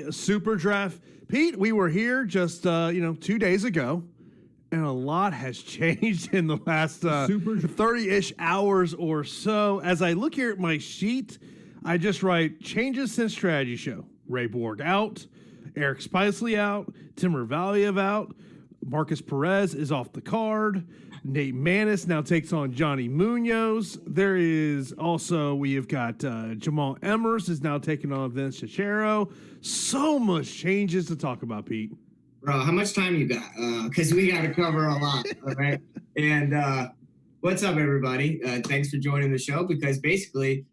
SuperDraft. Pete, we were here just 2 days ago, and a lot has changed in the last 30-ish hours or so. As I look here at my sheet, I just write changes since strategy show. Ray Borg out, Eric Spicely out, Timur Valiev out, Marcus Perez is off the card. Nate Manus now takes on Johnny Munoz. There is also, we have got Jamal Emmers is now taking on Vince Cicero. So much changes to talk about, Pete. Bro, how much time you got? Because we got to cover a lot, all right? And what's up, everybody? Thanks for joining the show, because basically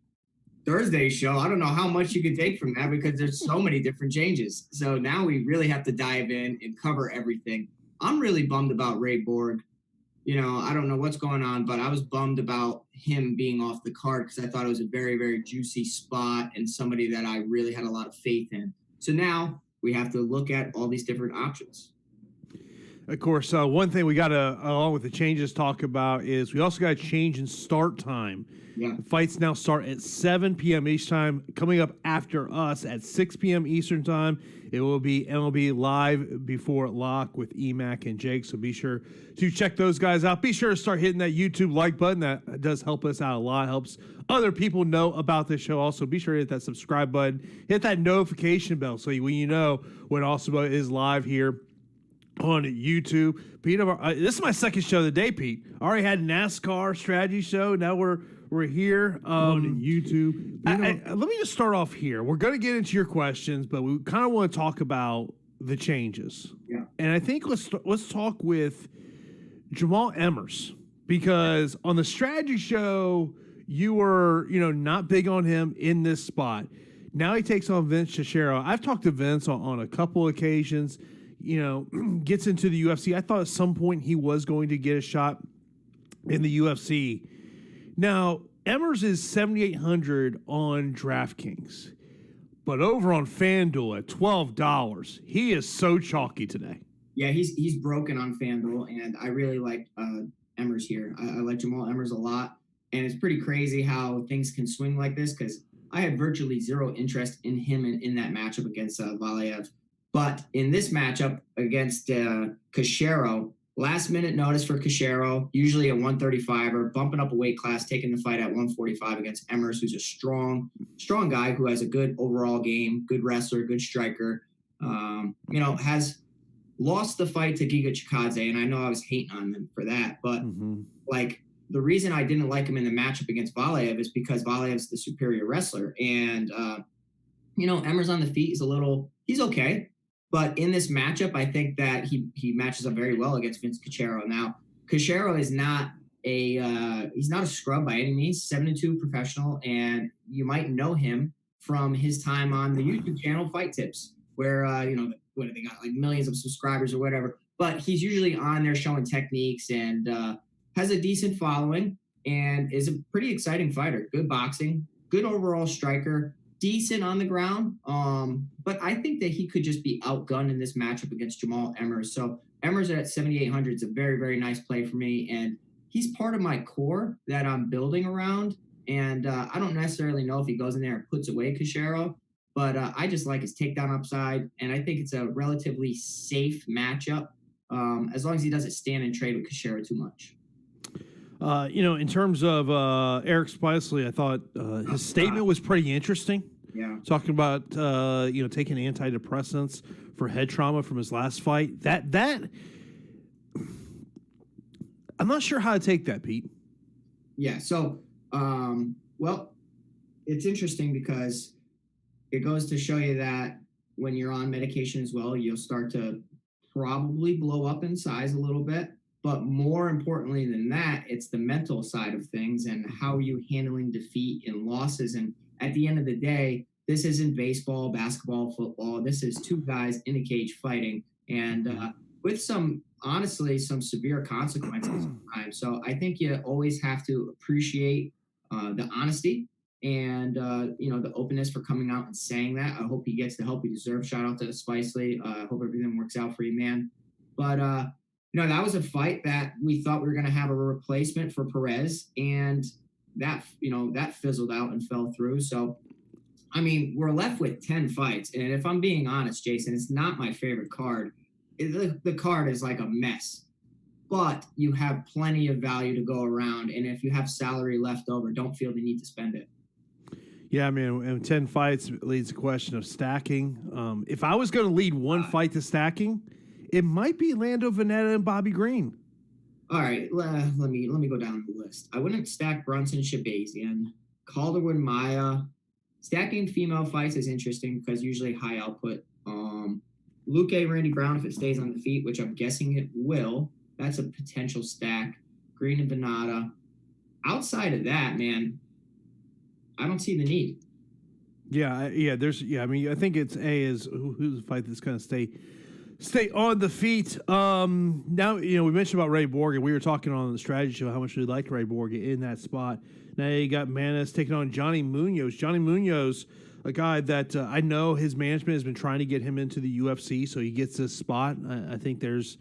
Thursday's show, I don't know how much you can take from that because there's so many different changes. So now we really have to dive in and cover everything. I'm really bummed about Ray Borg. I don't know what's going on, but I was bummed about him being off the card because I thought it was a very, very juicy spot and somebody that I really had a lot of faith in. So now we have to look at all these different options. Of course, one thing we got to, along with the changes, talk about is we also got a change in start time. Yeah. The fights now start at 7 p.m. Eastern time. Coming up after us at 6 p.m. Eastern time, it will be MLB Live Before Lock with EMAC and Jake. So be sure to check those guys out. Be sure to start hitting that YouTube like button. That does help us out a lot. Helps other people know about this show. Also, be sure to hit that subscribe button. Hit that notification bell so when you know when Awesemo is live here on YouTube. Pete, this is my second show of the day, Pete. I already had NASCAR strategy show. Now we're here on YouTube. Let me just start off here. We're going to get into your questions, but we kind of want to talk about the changes. Yeah. And I think let's talk with Jamal Emmers, because on the strategy show you were not big on him in this spot. Now he takes on Vince Cicero. I've talked to Vince on a couple occasions. Gets into the UFC. I thought at some point he was going to get a shot in the UFC. Now, Emmers is 7,800 on DraftKings, but over on FanDuel at $12, he is so chalky today. Yeah, he's broken on FanDuel, and I really like Emmers here. I like Jamal Emmers a lot, and it's pretty crazy how things can swing like this, because I had virtually zero interest in him in that matchup against Valiev. But in this matchup against Cicero, last minute notice for Cicero, usually a 135er, bumping up a weight class, taking the fight at 145 against Emmers, who's a strong guy who has a good overall game, good wrestler, good striker. Has lost the fight to Giga Chikadze, and I know I was hating on him for that, but the reason I didn't like him in the matchup against Valiev is because Valiev's the superior wrestler, and Emmers on the feet is he's okay. But in this matchup, I think that he matches up very well against Vince Cicero. Now, Cicero is not he's not a scrub by any means. 7-2 professional, and you might know him from his time on the YouTube channel Fight Tips, where what they got, like millions of subscribers or whatever. But he's usually on there showing techniques and has a decent following and is a pretty exciting fighter. Good boxing, good overall striker. Decent on the ground, but I think that he could just be outgunned in this matchup against Jamal Emmers. So Emmers at 7,800 is a very, very nice play for me, and he's part of my core that I'm building around. And I don't necessarily know if he goes in there and puts away Cicero, but I just like his takedown upside, and I think it's a relatively safe matchup as long as he doesn't stand and trade with Cicero too much. In terms of Eric Spicely, I thought his statement was pretty interesting. Yeah. Talking about, taking antidepressants for head trauma from his last fight. That I'm not sure how to take that, Pete. Yeah. So, it's interesting because it goes to show you that when you're on medication as well, you'll start to probably blow up in size a little bit. But more importantly than that, it's the mental side of things and how you're handling defeat and losses. And at the end of the day, this isn't baseball, basketball, football. This is two guys in a cage fighting, and with some severe consequences sometimes. So I think you always have to appreciate the honesty and the openness for coming out and saying that. I hope he gets the help he deserves. Shout out to Spicely. I hope everything works out for you, man. But that was a fight that we thought we were going to have a replacement for Perez, and that fizzled out and fell through. So I mean, we're left with 10 fights. And if I'm being honest, Jason, it's not my favorite card. The card is like a mess. But you have plenty of value to go around. And if you have salary left over, don't feel the need to spend it. Yeah, I mean, and 10 fights leads to the question of stacking. If I was going to lead one fight to stacking, it might be Lando Veneta and Bobby Green. All right, let me go down the list. I wouldn't stack Brunson, Shahbazyan, Calderwood, Maya. Stacking female fights is interesting because usually high output. Luke A, Randy Brown, if it stays on the feet, which I'm guessing it will, that's a potential stack. Green and Venata. Outside of that, man, I don't see the need. I mean, I think it's who's the fight that's going to stay on the feet. Now, we mentioned about Ray Borg, and we were talking on the strategy show how much we liked Ray Borg in that spot. Now you got Manus taking on Johnny Munoz. Johnny Munoz, a guy that I know his management has been trying to get him into the UFC, so he gets this spot. I think there's,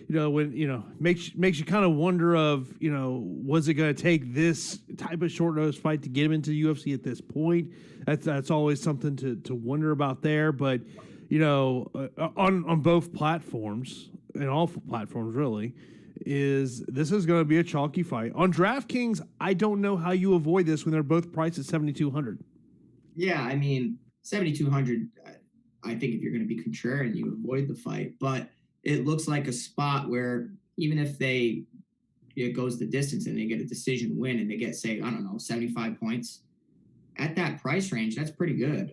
makes you kind of wonder of, was it going to take this type of short notice fight to get him into the UFC at this point? That's always something to wonder about there, but. On both platforms, and all platforms really, this is going to be a chalky fight. On DraftKings, I don't know how you avoid this when they're both priced at 7,200. Yeah, I mean, 7,200, I think if you're going to be contrarian, you avoid the fight. But it looks like a spot where even if it goes the distance and they get a decision win and they get, say, I don't know, 75 points, at that price range, that's pretty good.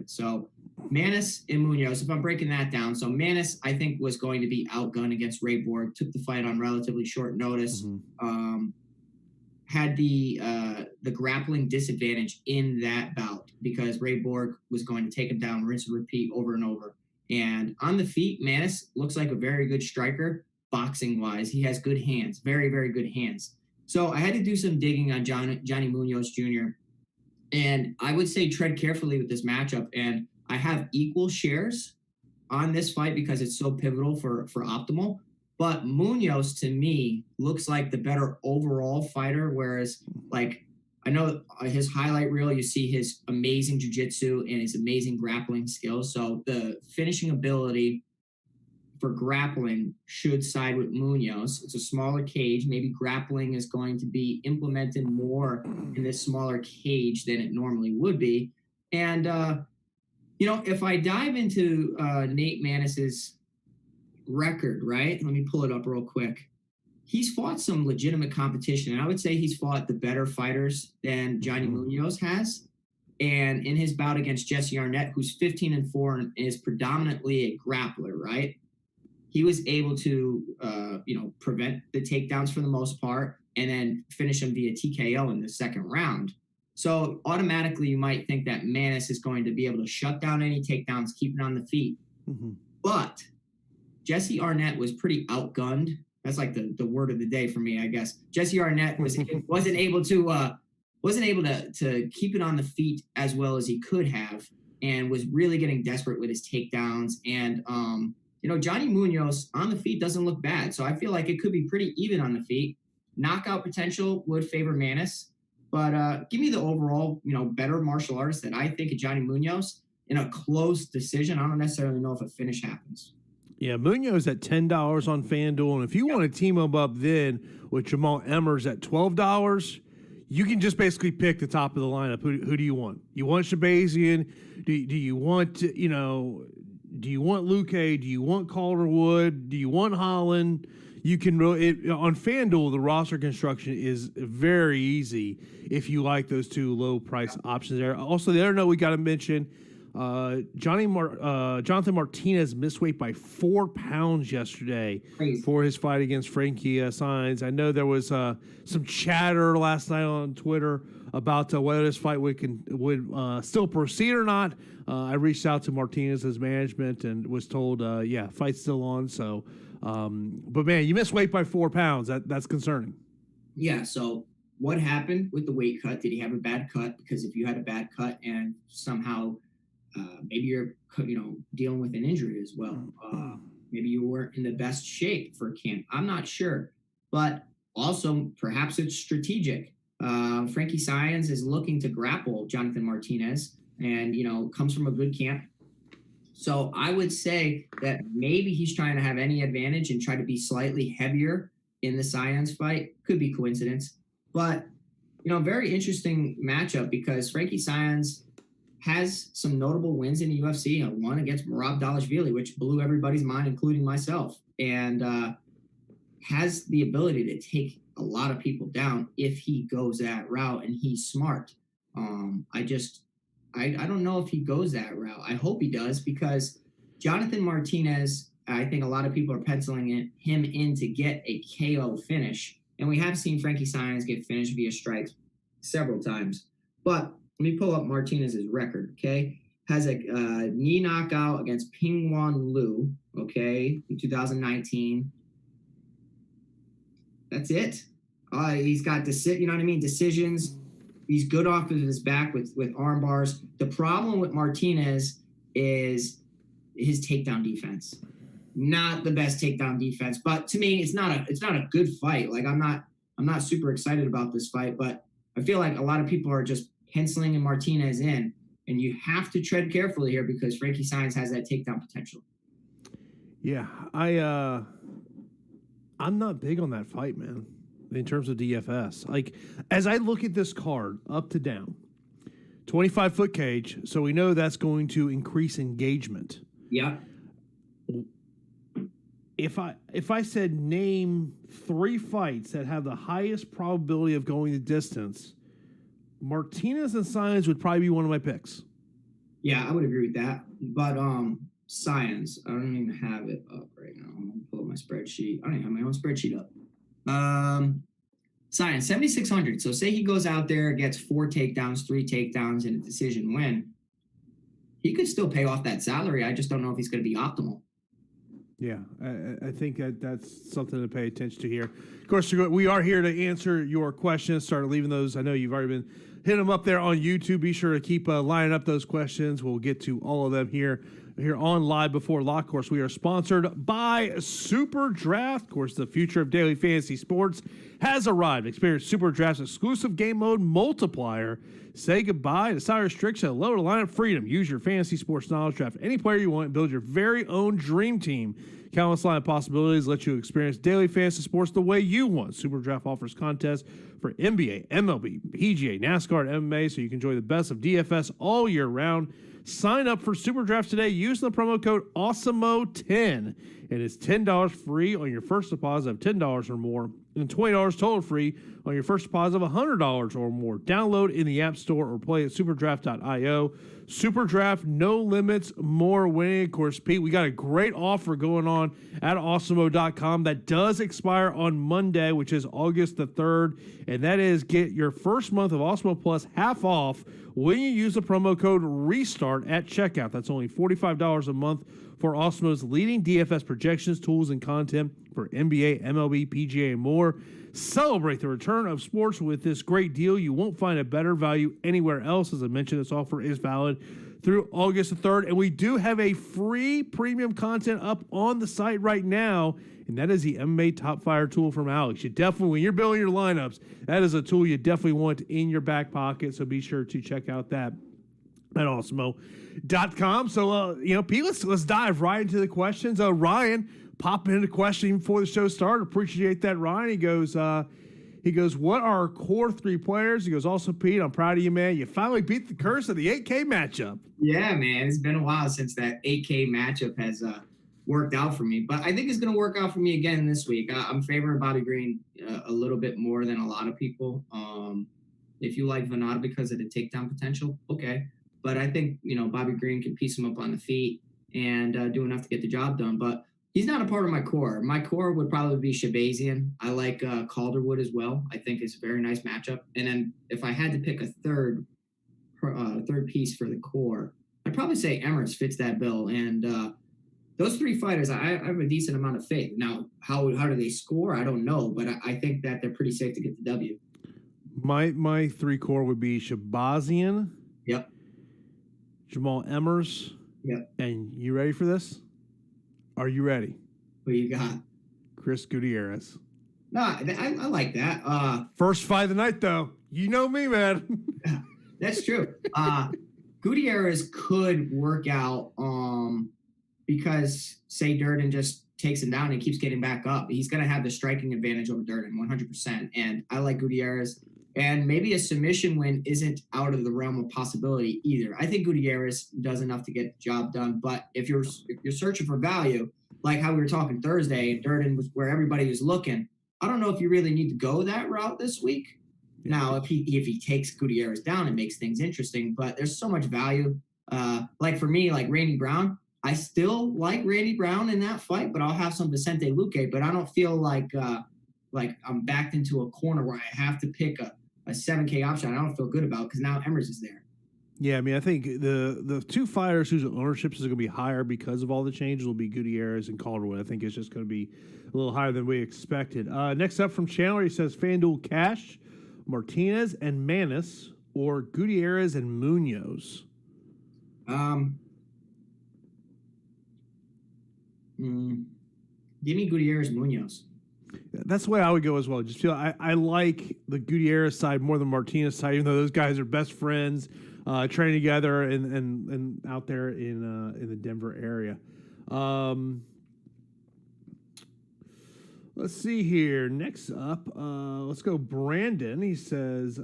So Manus and Munoz, if I'm breaking that down. So Manus, I think, was going to be outgunned against Ray Borg, took the fight on relatively short notice, had the grappling disadvantage in that bout because Ray Borg was going to take him down, rinse and repeat over and over. And on the feet, Manus looks like a very good striker, boxing-wise. He has good hands, very, very good hands. So I had to do some digging on Johnny Munoz Jr., and I would say tread carefully with this matchup. And I have equal shares on this fight because it's so pivotal for optimal. But Munoz, to me, looks like the better overall fighter, whereas, like, I know his highlight reel, you see his amazing jiu-jitsu and his amazing grappling skills. So the finishing ability for grappling should side with Munoz. It's a smaller cage. Maybe grappling is going to be implemented more in this smaller cage than it normally would be. And, if I dive into Nate Maness's record, right? Let me pull it up real quick. He's fought some legitimate competition, and I would say he's fought the better fighters than Johnny Munoz has. And in his bout against Jesse Arnett, who's 15-4 and is predominantly a grappler, right? He was able to, prevent the takedowns for the most part and then finish him via TKO in the second round. So automatically you might think that Manus is going to be able to shut down any takedowns, keep it on the feet. But Jesse Arnett was pretty outgunned. That's like the word of the day for me, I guess. Jesse Arnett wasn't able to keep it on the feet as well as he could have, and was really getting desperate with his takedowns. And Johnny Munoz on the feet doesn't look bad. So I feel like it could be pretty even on the feet. Knockout potential would favor Manus. But give me the overall, better martial artist that I think of Johnny Munoz in a close decision. I don't necessarily know if a finish happens. Yeah, Munoz at $10 on FanDuel. And if you want to team him up then with Jamal Emmers at $12, you can just basically pick the top of the lineup. Who do you want? You want Shahbazyan? Do you want, do you want Luke A? Do you want Calderwood? Do you want Holland? You can on FanDuel, the roster construction is very easy if you like those two low price options there. Also, the other note we got to mention, Jonathan Martinez missed weight by 4 pounds yesterday for his fight against Frankie Saenz. I know there was some chatter last night on Twitter about whether this fight would still proceed or not. I reached out to Martinez's management and was told, fight's still on. So, but man, you missed weight by 4 pounds. That's concerning. Yeah. So what happened with the weight cut? Did he have a bad cut? Because if you had a bad cut and somehow maybe you're dealing with an injury as well, maybe you weren't in the best shape for camp. I'm not sure, but also perhaps it's strategic. Frankie Saenz is looking to grapple Jonathan Martinez. and, comes from a good camp. So I would say that maybe he's trying to have any advantage and try to be slightly heavier in the Science fight. Could be coincidence. But, very interesting matchup because Frankie Science has some notable wins in the UFC. One against Merab Dvalishvili, which blew everybody's mind, including myself, and has the ability to take a lot of people down if he goes that route, and he's smart. I don't know if he goes that route. I hope he does because Jonathan Martinez, I think a lot of people are penciling him in to get a KO finish. And we have seen Frankie Science get finished via strikes several times. But let me pull up Martinez's record, okay? Has a knee knockout against Pingwan Liu, okay, in 2019. That's it. He's got decisions. He's good off of his back with arm bars. The problem with Martinez is his takedown defense. Not the best takedown defense, but to me, it's not a good fight. Like I'm not super excited about this fight, but I feel like a lot of people are just penciling Martinez in, and you have to tread carefully here because Frankie Science has that takedown potential. Yeah, I'm not big on that fight, man. In terms of DFS, like as I look at this card up to down, 25-foot cage, so we know that's going to increase engagement. Yeah. If I said name 3 fights that have the highest probability of going the distance, Martinez and Science would probably be one of my picks. Yeah, I would agree with that. But Science, I don't even have it up right now. I'm gonna pull up my spreadsheet. I don't even have my own spreadsheet up. Science 7,600. So say he goes out there, gets 4 takedowns, 3 takedowns, and a decision win. He could still pay off that salary. I just don't know if he's going to be optimal. Yeah, I think that's something to pay attention to here. Of course, we are here to answer your questions. Start leaving those. I know you've already been hitting them up there on YouTube. Be sure to keep lining up those questions. We'll get to all of them here on Live Before Lock. Of course, we are sponsored by SuperDraft. Of course, the future of daily fantasy sports has arrived. Experience SuperDraft's exclusive game mode multiplier. Say goodbye to side restriction and lower lineup freedom. Use your fantasy sports knowledge, draft any player you want, and build your very own dream team. Countless line of possibilities let you experience daily fantasy sports the way you want. SuperDraft offers contests for NBA, MLB, PGA, NASCAR, and MMA, so you can enjoy the best of DFS all year round. Sign up for SuperDraft today using the promo code Awesemo10, and it's $10 free on your first deposit of $10 or more, and $20 total free on your first deposit of $100 or more. Download in the App Store or play at superdraft.io. SuperDraft, no limits, more winning. Of course, Pete, we got a great offer going on at Awesemo.com that does expire on Monday, which is August the 3rd, and that is get your first month of Awesemo Plus half off when you use the promo code RESTART at checkout. That's only $45 a month for Awesemo's leading DFS projections, tools, and content for NBA, MLB, PGA, and more. Celebrate the return of sports with this great deal. You won't find a better value anywhere else. As I mentioned, this offer is valid through August the 3rd, and we do have a free premium content up on the site right now, and that is the MMA Top Fire tool from Alex. You definitely, when you're building your lineups, that is a tool you definitely want in your back pocket, so be sure to check out that at Awesemo.com. So, Pete, let's dive right into the questions. Ryan popping in a question before the show started. Appreciate that, Ryan. He goes, what are our core 3 players? He goes, also, Pete, I'm proud of you, man. You finally beat the curse of the 8K matchup. Yeah, man. It's been a while since that 8K matchup has worked out for me. But I think it's going to work out for me again this week. I'm favoring Bobby Green a little bit more than a lot of people. If you like Venata because of the takedown potential, okay. But I think, Bobby Green can piece him up on the feet and do enough to get the job done. But he's not a part of my core. My core would probably be Shahbazyan. I like Calderwood as well. I think it's a very nice matchup. And then if I had to pick a third piece for the core, I'd probably say Emirates fits that bill. And those 3 fighters, I have a decent amount of faith. Now, how do they score? I don't know, but I think that they're pretty safe to get the W. My 3 core would be Shahbazyan. Yep. Jamal Emmers. Yep. And you ready for this? Are you ready? What you got? Chris Gutierrez. No, I like that. First fight of the night, though. You know me, man. That's true. Gutierrez could work out because say Durden just takes him down and keeps getting back up. He's going to have the striking advantage over Durden 100%. And I like Gutierrez. And maybe a submission win isn't out of the realm of possibility either. I think Gutierrez does enough to get the job done. But if you're searching for value, like how we were talking Thursday, and Durden was where everybody was looking, I don't know if you really need to go that route this week. Now, if he takes Gutierrez down, it makes things interesting. But there's so much value. Like for me, like Randy Brown, I still like Randy Brown in that fight, but I'll have some Vicente Luque. But I don't feel like I'm backed into a corner where I have to pick a 7K option I don't feel good about because now Emmers is there. Yeah, I mean, I think the two fighters whose ownership is going to be higher because of all the changes will be Gutierrez and Calderwood. I think it's just going to be a little higher than we expected. Next up from Chandler, he says FanDuel Cash, Martinez and Manus, or Gutierrez and Munoz. Give me Gutierrez Munoz. That's the way I would go as well. Just feel I like the Gutierrez side more than Martinez side, even though those guys are best friends, training together and out there in the Denver area. Let's see here. Next up, let's go Brandon. He says,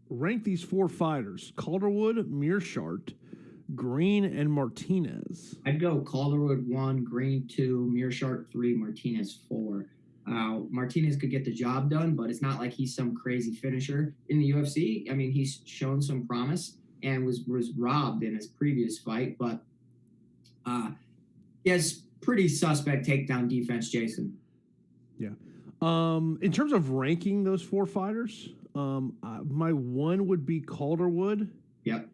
rank these four fighters: Calderwood, Mearshart, Green, and Martinez. I'd go Calderwood 1, Green 2, Mearshart 3, Martinez 4. Martinez could get the job done, but it's not like he's some crazy finisher in the UFC. I mean, he's shown some promise and was robbed in his previous fight, but he has pretty suspect takedown defense, Jason. Yeah. In terms of ranking those four fighters, my one would be Calderwood. Yep.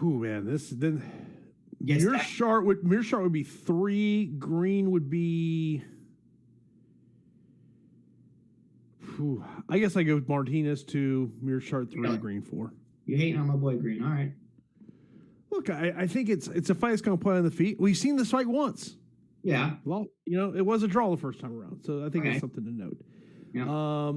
Ooh, man, Mearshart would be 3. Green would be. I guess I go with Martinez 2, Mearshart 3, Green 4. You hating on my boy Green? All right. Look, I think it's a fight that's going to play on the feet. We've seen this fight once. Yeah. Well, it was a draw the first time around, so I think that's something to note. Yeah.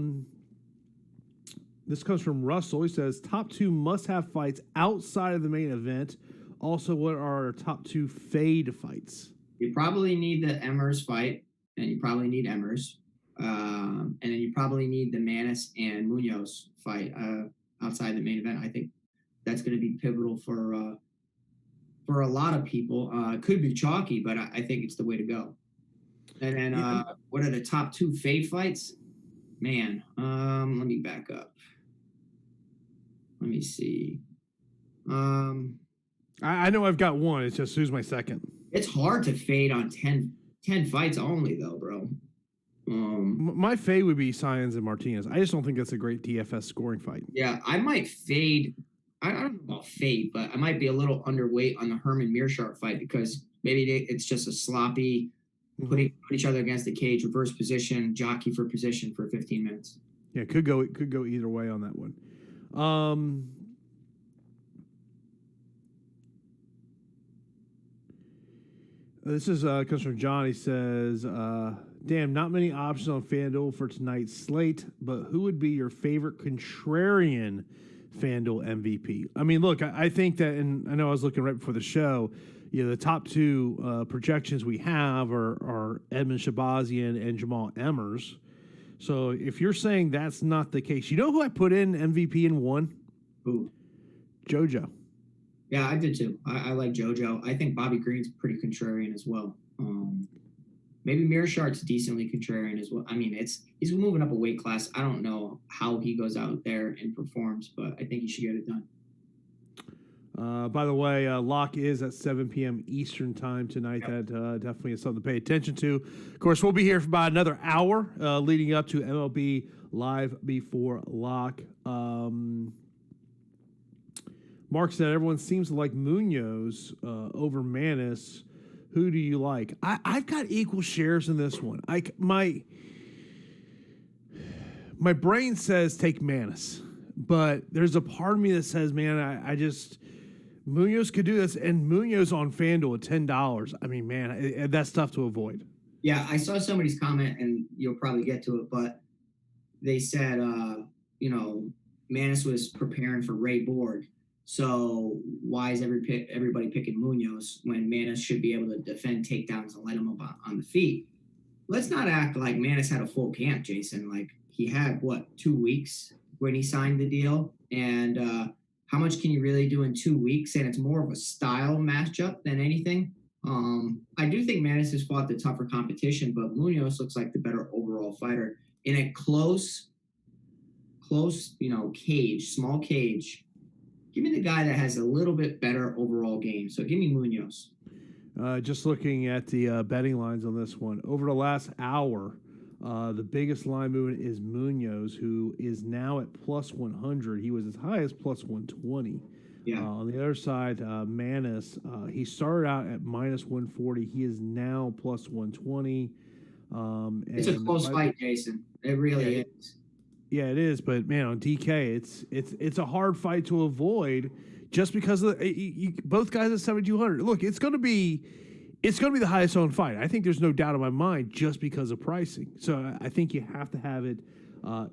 This comes from Russell. He says, top 2 must-have fights outside of the main event. Also, what are our top 2 fade fights? You probably need the Emmers fight, and you probably need Emmers. And then you probably need the Manus and Munoz fight outside the main event. I think that's going to be pivotal for a lot of people. It could be chalky, but I think it's the way to go. And then what are the top 2 fade fights? Man, let me back up. Let me see. I know I've got one. It's just who's my second. It's hard to fade on 10 fights only, though, bro. My fade would be Saenz and Martinez. I just don't think that's a great DFS scoring fight. Yeah, I might fade. I don't know about fade, but I might be a little underweight on the Herman Mearshart fight because maybe it's just a sloppy put each other against the cage, reverse position, jockey for position for 15 minutes. Yeah, it could go either way on that one. This is comes from John. He says, damn, not many options on FanDuel for tonight's slate, but who would be your favorite contrarian FanDuel MVP? I mean, look, I think that, and I know I was looking right before the show, the top 2 projections we have are Edmund Shahbazyan and Jamal Emmers. So if you're saying that's not the case, you know who I put in MVP in 1? Who? JoJo. Yeah, I did too. I like JoJo. I think Bobby Green's pretty contrarian as well. Maybe Mearshart's decently contrarian as well. I mean, he's moving up a weight class. I don't know how he goes out there and performs, but I think he should get it done. By the way, lock is at 7 p.m. Eastern time tonight. Yep. That definitely is something to pay attention to. Of course, we'll be here for about another hour leading up to MLB Live Before Lock. Mark said everyone seems to like Munoz over Manus. Who do you like? I've got equal shares in this one. My brain says take Manus, but there's a part of me that says, man, I just Munoz could do this, and Munoz on FanDuel at $10. I mean, man, that's tough to avoid. Yeah, I saw somebody's comment, and you'll probably get to it, but they said Manus was preparing for Ray Borg. So why is everybody picking Munoz when Manus should be able to defend takedowns and let him up on the feet? Let's not act like Manus had a full camp, Jason. Like he had 2 weeks when he signed the deal, and how much can you really do in 2 weeks? And it's more of a style matchup than anything. I do think Manus has fought the tougher competition, but Munoz looks like the better overall fighter in a close, cage, small cage. Give me the guy that has a little bit better overall game. So give me Munoz. Just looking at the betting lines on this one. Over the last hour, the biggest line movement is Munoz, who is now at plus 100. He was as high as plus 120. Yeah. On the other side, Manus, he started out at minus 140. He is now plus 120. It's a close fight, Jason. It really is. Yeah, it is. But man, on DK, it's a hard fight to avoid just because of both guys at 7,200. Look, it's going to be the highest owned fight. I think there's no doubt in my mind just because of pricing. So I think you have to have it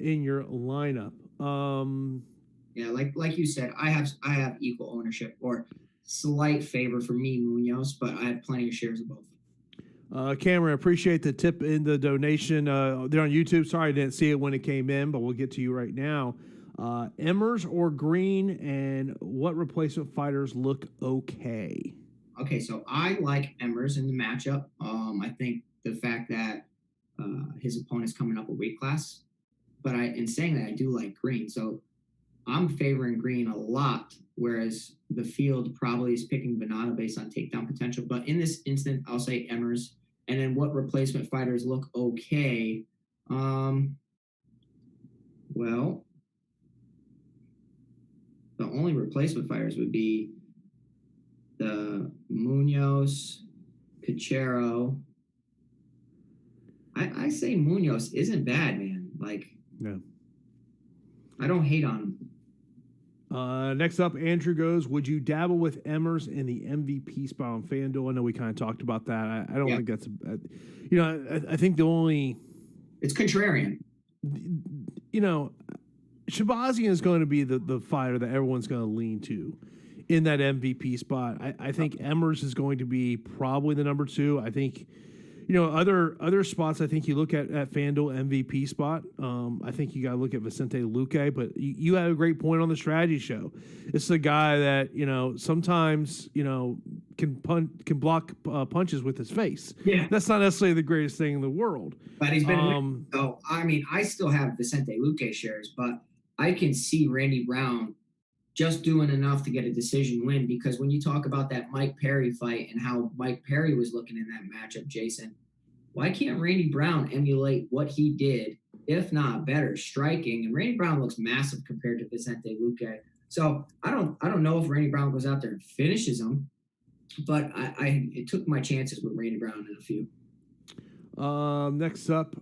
in your lineup. Yeah, like you said, I have equal ownership or slight favor for me, Munoz, but I have plenty of shares of both. Cameron, appreciate the tip in the donation there on YouTube. Sorry I didn't see it when it came in, but we'll get to you right now. Emmers or Green, and what replacement fighters look okay? Okay, so I like Emmers in the matchup. I think the fact that his opponent's coming up a weight class, but in saying that, I do like Green. So I'm favoring Green a lot, whereas the field probably is picking Banana based on takedown potential. But in this instant, I'll say Emmers. And then what replacement fighters look okay? Well, the only replacement fighters would be the Munoz, Cachero. I say Munoz isn't bad, man. Like, no, I don't hate on him. Next up, Andrew goes, would you dabble with Emmers in the MVP spot on FanDuel? I know we kind of talked about that. I don't think that's I think the only... It's contrarian. Shahbazyan is going to be the fighter that everyone's going to lean to in that MVP spot. I think Emmers is going to be probably the number 2. I think, other spots, I think you look at FanDuel MVP spot. I think you got to look at Vicente Luque, but you had a great point on the strategy show. It's the guy that, sometimes, can block punches with his face. Yeah. That's not necessarily the greatest thing in the world. But he's been, I still have Vicente Luque shares, but I can see Randy Brown just doing enough to get a decision win, because when you talk about that Mike Perry fight and how Mike Perry was looking in that matchup, Jason, why can't Randy Brown emulate what he did, if not better, striking? And Randy Brown looks massive compared to Vicente Luque. So I don't know if Randy Brown goes out there and finishes him, but I took my chances with Randy Brown in a few. Next up,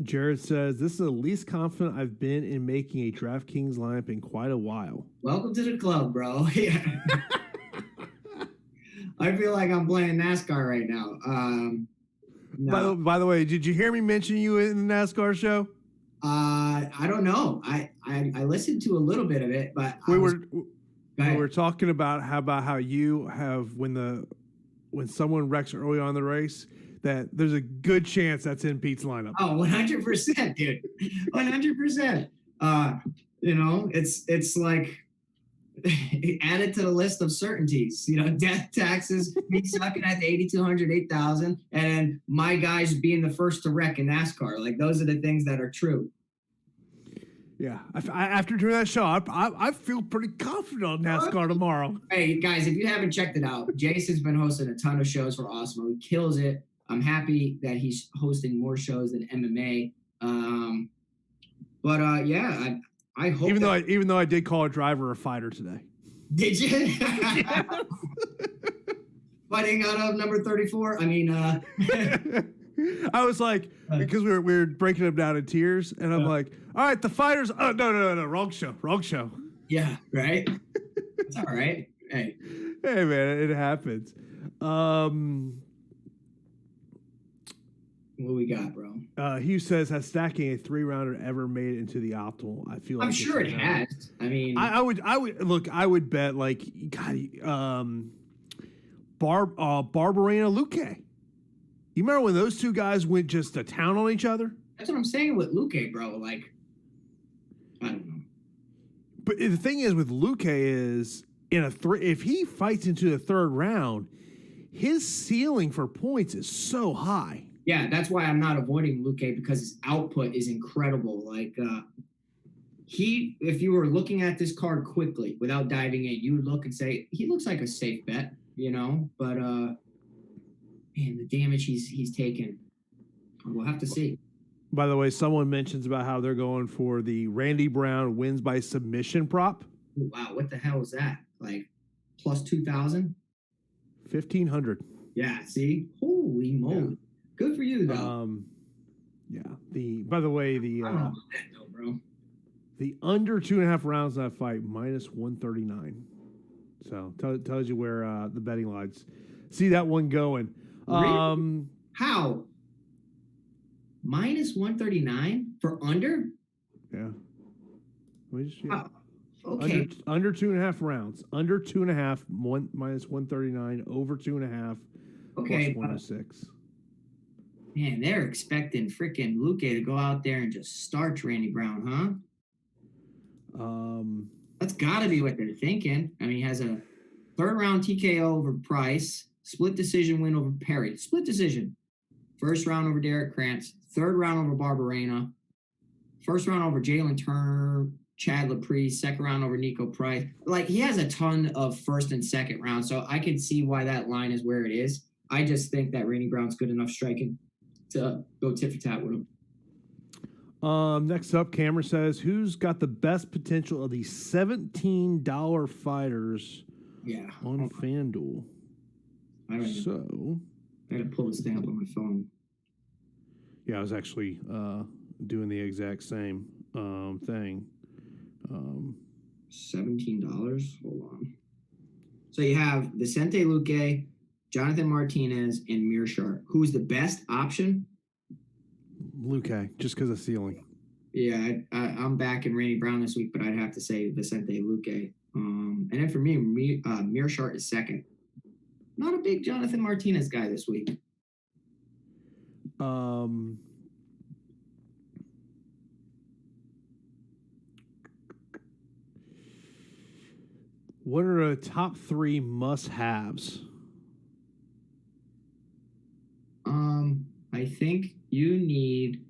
Jared says, this is the least confident I've been in making a DraftKings lineup in quite a while. Welcome to the club, bro. Yeah. I feel like I'm playing NASCAR right now. No. By the way, did you hear me mention you in the NASCAR show? I don't know. I listened to a little bit of it, but we were talking about how you have when someone wrecks early on in the race, that there's a good chance that's in Pete's lineup. Oh, 100%, dude. 100%. It's like add it to the list of certainties. Death, taxes, me sucking at the 8,200, 8,000, and my guys being the first to wreck in NASCAR. Like, those are the things that are true. Yeah. After doing that show, I feel pretty confident on NASCAR tomorrow. Hey, guys, if you haven't checked it out, Jason's been hosting a ton of shows for Awesemo. He kills it. I'm happy that he's hosting more shows than MMA. I hope. Even though I did call a driver a fighter today. Did you? Yes. Fighting out of number 34. I mean, I was like, because we were breaking them down in tears, and I'm like, all right, the fighters. Oh no, wrong show. Yeah, right. It's all right. Hey, man, it happens. What we got, bro? Hugh says, has stacking a 3-rounder ever made it into the optimal? I feel like I'm sure it has. I mean, I would bet like God, Barberena Luque. You remember when those two guys went just to town on each other? that's what I'm saying with Luque, bro. Like, I don't know. But the thing is with Luque is if he fights into the 3rd round, his ceiling for points is so high. Yeah, that's why I'm not avoiding Luque, because his output is incredible. Like, if you were looking at this card quickly without diving in, you would look and say he looks like a safe bet, you know. But man, the damage he's taken, we'll have to see. By the way, someone mentions about how they're going for the Randy Brown wins by submission prop. Wow, what the hell is that? Like plus 2,000, 1,500. Yeah, see, holy moly. Yeah. Good for you, though. Yeah. By the way, I don't know about that, though, bro. The under 2.5 rounds in that fight, minus 139. So tells you where the betting lines see that one going. Really? How? Minus 139 for under? Yeah. Okay. Under 2.5 rounds. Under 2.5, minus 139. Over 2.5. Okay. Plus 106. Man, they're expecting freaking Luque to go out there and just starch Randy Brown, huh? That's got to be what they're thinking. I mean, he has a 3rd round TKO over Price, split decision win over Perry. Split decision. 1st round over Derek Krantz, 3rd round over Barberena, 1st round over Jalen Turner, Chad Laprise, 2nd round over Nico Price. Like, he has a ton of 1st and 2nd round, so I can see why that line is where it is. I just think that Randy Brown's good enough striking to go tit for tat with him. Next up, Cameron says, who's got the best potential of these $17 fighters on FanDuel? I got to pull this thing up on my phone. Yeah, I was actually doing the exact same thing. $17? Hold on. So you have Vicente Luque, Jonathan Martinez, and Mearshart. Who's the best option? Luque, just because of ceiling. Yeah, I'm back in Randy Brown this week, but I'd have to say Vicente Luque. And then for me, Mearshart is 2nd. Not a big Jonathan Martinez guy this week. What are the top 3 must-haves? I think you need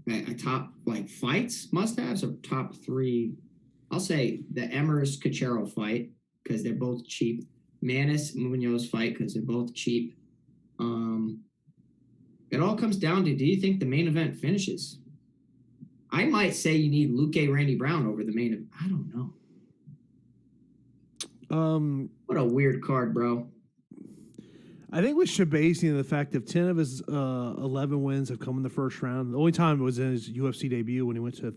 a top, like, fights must-haves or top 3. I'll say the Emmers-Cachero fight because they're both cheap. Manus Munoz fight because they're both cheap. It all comes down to, do you think the main event finishes? I might say you need Luque Randy Brown over the main event. I don't know. What a weird card, bro. I think with Shahbazyan, the fact that 10 of his 11 wins have come in the 1st round. The only time it was in his UFC debut when he went to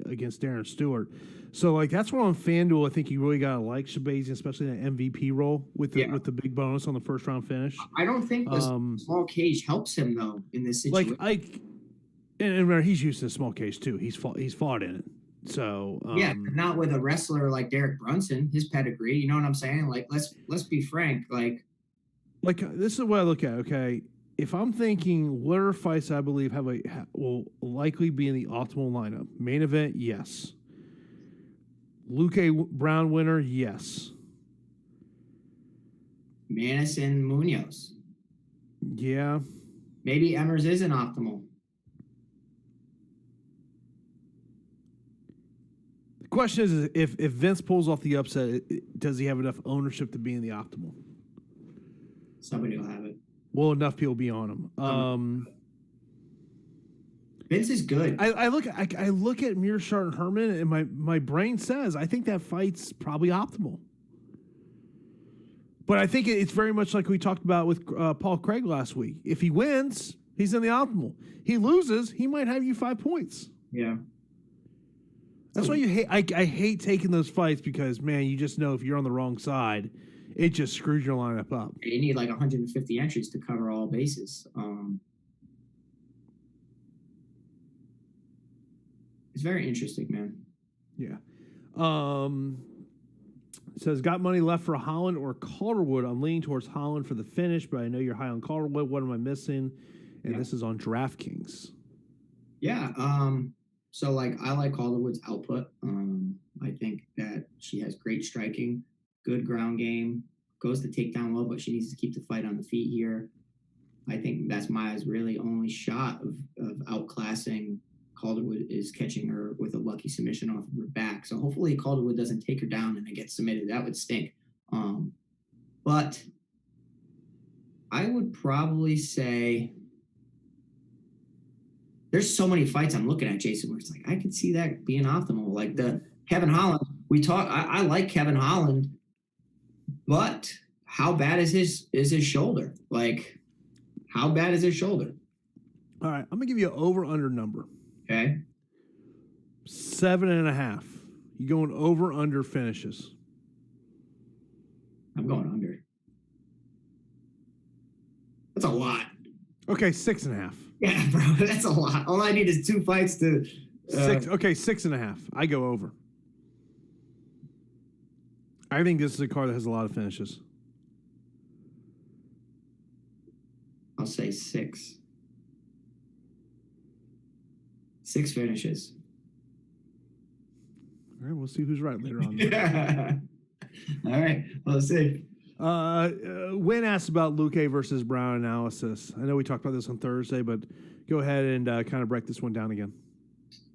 against Darren Stewart. So, like, that's where on FanDuel, I think you really got to like Shahbazyan, especially in that MVP role with the big bonus on the 1st round finish. I don't think the small cage helps him, though, in this situation. And remember, he's used to a small cage, too. He's fought in it. So not with a wrestler like Derek Brunson, his pedigree. You know what I'm saying? Like, let's be frank. Like, this is what I look at. Okay, if I'm thinking what are fights I believe will likely be in the optimal lineup, main event, yes. Luque Brown winner, yes. Manus and Munoz, yeah. Maybe Emmers isn't optimal. The question is if Vince pulls off the upset, does he have enough ownership to be in the optimal? Somebody will have it. Will enough people be on him? Vince is good. I look at Mearshart and Herman, and my brain says I think that fight's probably optimal. But I think it's very much like we talked about with Paul Craig last week. If he wins, he's in the optimal. He loses, he might have you 5 points. Yeah. That's why you hate. I hate taking those fights because, man, you just know if you're on the wrong side, it just screws your lineup up. You need like 150 entries to cover all bases. It's very interesting, man. Yeah. It says, got money left for Holland or Calderwood. I'm leaning towards Holland for the finish, but I know you're high on Calderwood. What am I missing? And this is on DraftKings. Yeah. So like I like Calderwood's output. I think that she has great striking, good ground game, goes to takedown well, but she needs to keep the fight on the feet here. I think that's Maya's really only shot of outclassing Calderwood is catching her with a lucky submission off of her back. So hopefully Calderwood doesn't take her down and then get submitted. That would stink. But I would probably say there's so many fights I'm looking at, Jason, where it's like I could see that being optimal. Like the Kevin Holland, I like Kevin Holland, but how bad is his shoulder? Like, how bad is his shoulder? All right, I'm gonna give you an over/under number. Okay. 7.5. You going over/under finishes? I'm going under. That's a lot. Okay, 6.5. Yeah, bro, that's a lot. All I need is 2 fights to. 6. Okay, 6.5. I go over. I think this is a card that has a lot of finishes. I'll say 6. 6 finishes. All right, we'll see who's right later on. Yeah. All right, we'll see. Wynn asked about Luque versus Brown analysis. I know we talked about this on Thursday, but go ahead and kind of break this one down again.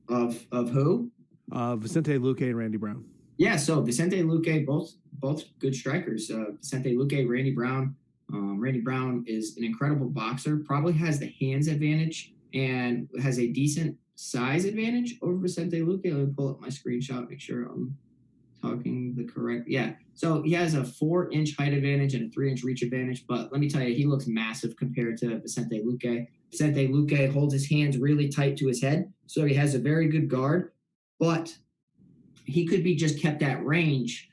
Of who? Vicente Luque and Randy Brown. Yeah, so Vicente Luque, both good strikers. Vicente Luque, Randy Brown. Randy Brown is an incredible boxer, probably has the hands advantage and has a decent size advantage over Vicente Luque. Let me pull up my screenshot, make sure I'm talking the correct. Yeah, so he has a 4-inch height advantage and a 3-inch reach advantage, but let me tell you, he looks massive compared to Vicente Luque. Vicente Luque holds his hands really tight to his head, so he has a very good guard, but he could be just kept at range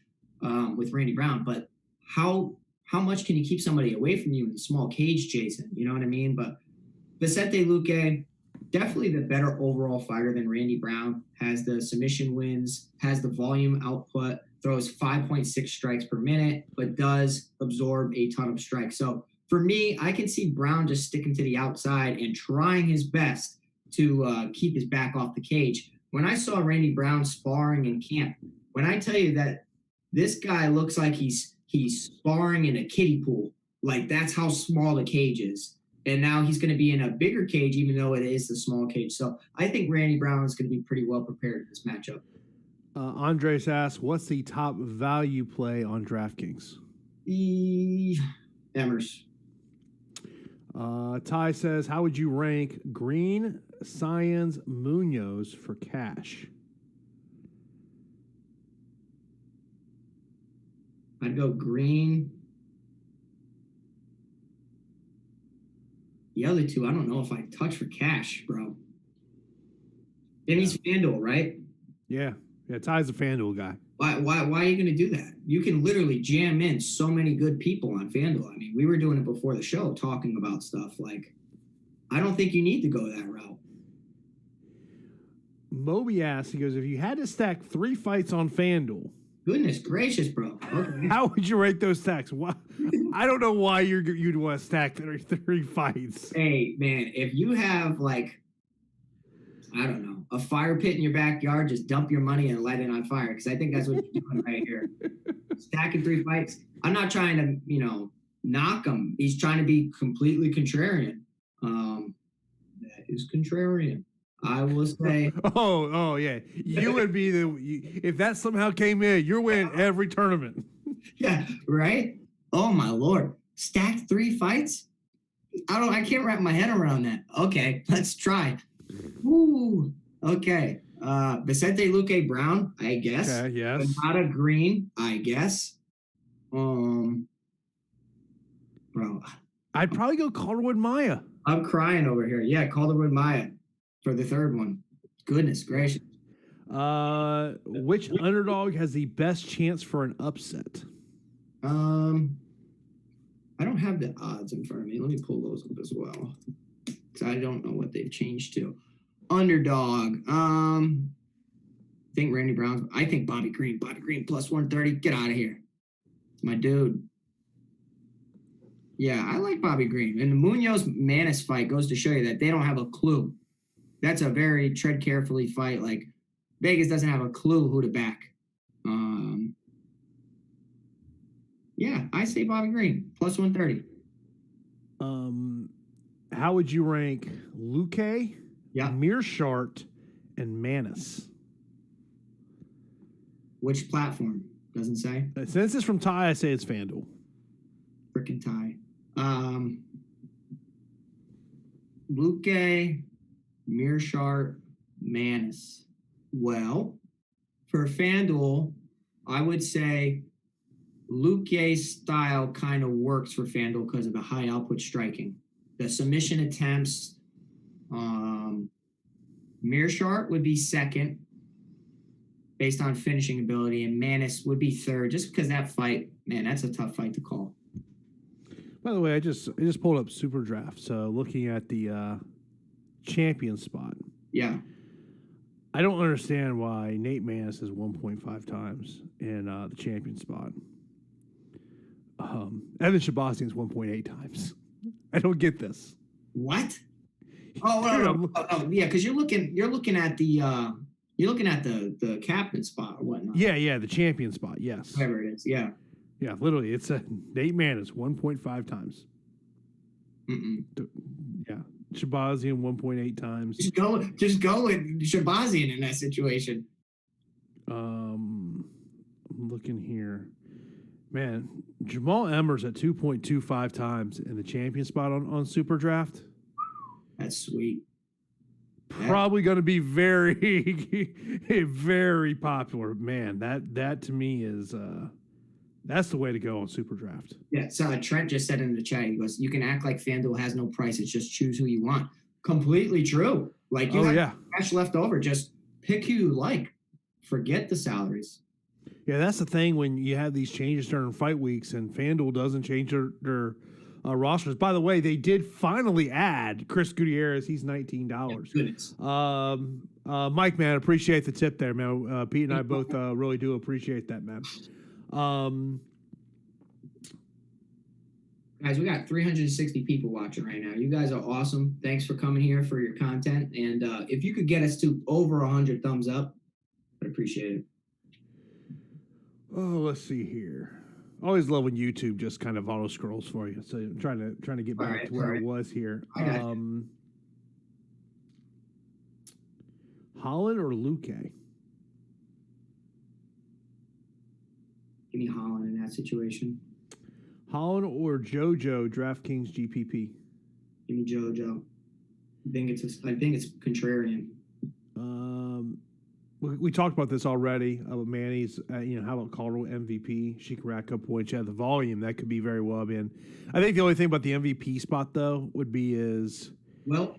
with Randy Brown. But how much can you keep somebody away from you in a small cage, Jason? You know what I mean? But Vicente Luque, definitely the better overall fighter than Randy Brown, has the submission wins, has the volume output, throws 5.6 strikes per minute, but does absorb a ton of strikes. So for me, I can see Brown just sticking to the outside and trying his best to keep his back off the cage. When I saw Randy Brown sparring in camp, when I tell you that this guy looks like he's sparring in a kiddie pool, like that's how small the cage is. And now he's going to be in a bigger cage, even though it is the small cage. So I think Randy Brown is going to be pretty well prepared in this matchup. Andres asks, what's the top value play on DraftKings? Emmers. Ty says, how would you rank Green, Science, Munoz for cash? I'd go Green. The other two, I don't know if I'd touch for cash, bro. And he's FanDuel, right? Yeah. Ty's a FanDuel guy. Why are you going to do that? You can literally jam in so many good people on FanDuel. I mean, we were doing it before the show, talking about stuff. Like, I don't think you need to go that route. Moby asks, he goes, if you had to stack 3 fights on FanDuel. Goodness gracious, bro. Okay. How would you rate those stacks? Why? I don't know why you'd want to stack 3 fights. Hey, man, if you have, like, I don't know, a fire pit in your backyard, just dump your money and light it on fire, because I think that's what you're doing right here. Stacking 3 fights. I'm not trying to, knock him. He's trying to be completely contrarian. That is contrarian. I will say. Oh yeah. You would be if that somehow came in, you're winning every tournament. Yeah, right? Oh my Lord. Stacked 3 fights? I can't wrap my head around that. Okay, let's try. Ooh. Okay. Vicente Luque Brown, I guess. Okay, yes. Renata Green, I guess. Bro. I'd probably go Calderwood Maya. I'm crying over here. Yeah, Calderwood Maya for the third one. Goodness gracious. Which underdog has the best chance for an upset? I don't have the odds in front of me. Let me pull those up as well, because I don't know what they've changed to. Underdog. I think Randy Brown's. I think Bobby Green. Bobby Green plus 130. Get out of here. It's my dude. Yeah, I like Bobby Green. And the Munoz Manus fight goes to show you that they don't have a clue. That's a very tread carefully fight. Like, Vegas doesn't have a clue who to back. Yeah, I say Bobby Green plus 130. How would you rank Luque, Yeah. Mearshart, and Manus? Which platform? Doesn't say. Since it's from Ty, I say it's FanDuel. Frickin' Ty. Luque, Mearshart, Manus. Well, for FanDuel, I would say Luque's style kind of works for FanDuel because of the high output striking. The submission attempts, Mearshart would be second based on finishing ability, and Manus would be third just because that fight, man, that's a tough fight to call. By the way, I just pulled up SuperDraft. So looking at the champion spot. Yeah. I don't understand why Nate Manus is 1.5 times in the champion spot. Evan Shahbazyan is 1.8 times. I don't get this. What? Oh, yeah, because you're looking at the captain spot or whatnot. Yeah, the champion spot. Yes, Whatever it is. Yeah. yeah, literally, it's a Nate Manus 1.5 times. Yeah, Shahbazyan 1.8 times. Just go with Shahbazyan in that situation. I'm looking here. Man, Jamal Emmers at 2.25 times in the champion spot on SuperDraft. That's sweet. Probably going to be very, very popular. Man, that to me is that's the way to go on SuperDraft. Yeah, so Trent just said in the chat, he goes, "You can act like FanDuel has no price. It's just choose who you want." Completely true. Like you have cash left over, just pick who you like. Forget the salaries. Yeah, that's the thing when you have these changes during fight weeks and FanDuel doesn't change their rosters. By the way, they did finally add Chris Gutierrez. He's $19. Goodness. Mike, man, appreciate the tip there, man. Pete and I both really do appreciate that, man. Guys, we got 360 people watching right now. You guys are awesome. Thanks for coming here for your content. And if you could get us to over 100 thumbs up, I'd appreciate it. Oh, let's see here. I always love when YouTube just kind of auto scrolls for you. So I'm trying to get back to where I was here. Holland or Luque? Give me Holland in that situation. Holland or JoJo DraftKings GPP? Give me JoJo. I think it's Contrarian. We talked about this already. Manny's, how about Colorado MVP? She can rack up points. Yeah, the volume that could be very well been. I think the only thing about the MVP spot though would be is the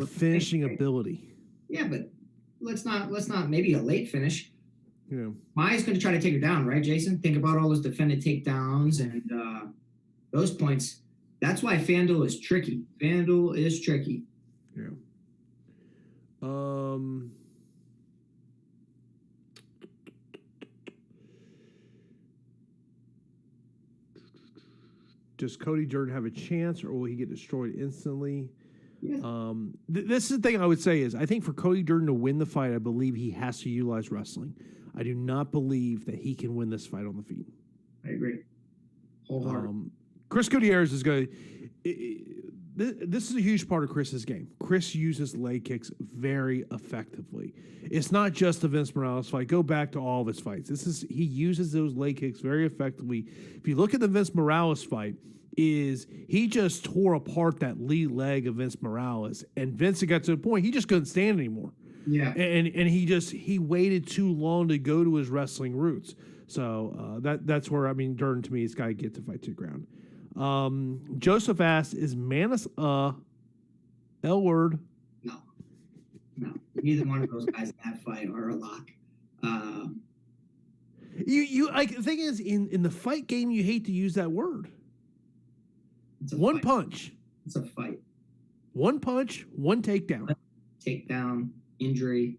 finishing ability. Yeah, but let's not maybe a late finish. Yeah, Maya's going to try to take her down, right, Jason? Think about all those defended takedowns and those points. That's why FanDuel is tricky. FanDuel is tricky. Yeah. Does Cody Durden have a chance, or will he get destroyed instantly? Yeah. This is the thing I would say is I think for Cody Durden to win the fight, I believe he has to utilize wrestling. I do not believe that he can win this fight on the feet. I agree. Wholehearted. Chris Gutierrez is going to. This is a huge part of Chris's game. Chris uses leg kicks very effectively. It's not just the Vince Morales fight. Go back to all of his fights. He uses those leg kicks very effectively. If you look at the Vince Morales fight, he just tore apart that lead leg of Vince Morales, and Vince got to the point he just couldn't stand anymore. Yeah, and he waited too long to go to his wrestling roots. So that's where Durden to me has got to get to fight to the ground. Joseph asks, is Manus L-word? No. Neither one of those guys in that fight are a lock. You like the thing is in the fight game you hate to use that word. It's a One fight. punch. It's a fight. One punch, one takedown. Takedown, injury.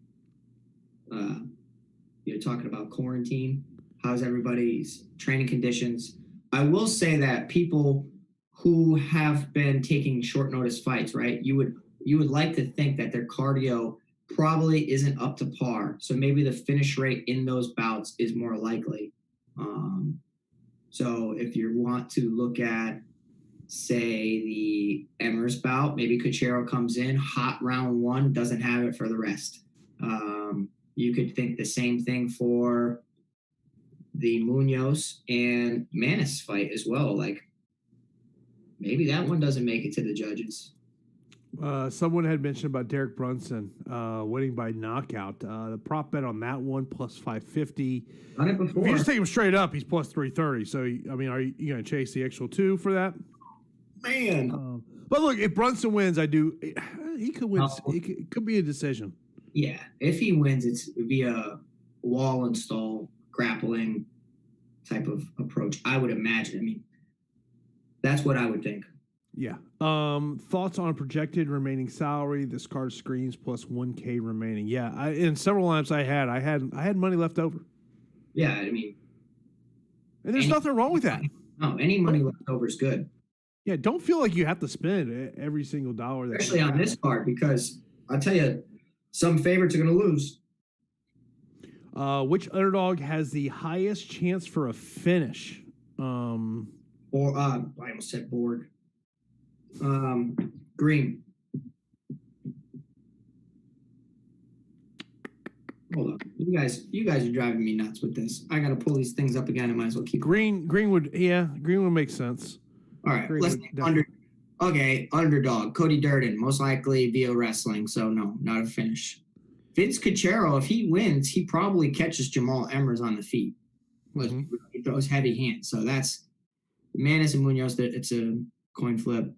You're talking about quarantine. How's everybody's training conditions? I will say that people who have been taking short notice fights, right? You would like to think that their cardio probably isn't up to par. So maybe the finish rate in those bouts is more likely. So if you want to look at, say, the Emmers bout, maybe Gutierrez comes in, hot round one, doesn't have it for the rest. You could think the same thing for the Munoz and Manus fight as well. Like, maybe that one doesn't make it to the judges. Someone had mentioned about Derek Brunson winning by knockout. The prop bet on that one plus 550. Done it before. If you just take him straight up, he's plus 330. So I mean, are you going to chase the extra 2 for that? Man. But look, if Brunson wins, he could win. It could be a decision. Yeah, if he wins, it's via wall install, grappling type of approach, I would imagine. I mean, that's what I would think. Yeah. Thoughts on projected remaining salary? This card screens plus 1K remaining. Yeah, in several lineups I had money left over. Yeah, I mean, and there's nothing wrong with that. No, any money left over is good. Yeah, don't feel like you have to spend every single dollar. Especially on this card, because I'll tell you, some favorites are going to lose. Which underdog has the highest chance for a finish? I almost said Borg. Green. Hold on. You guys are driving me nuts with this. I got to pull these things up again. I might as well keep Green would make sense. All right. Let's underdog. Cody Durden, most likely via wrestling. So no, not a finish. Vince Cachero, if he wins, he probably catches Jamal Emmers on the feet. Mm-hmm. He throws heavy hands. So that's Manus and Munoz. It's a coin flip.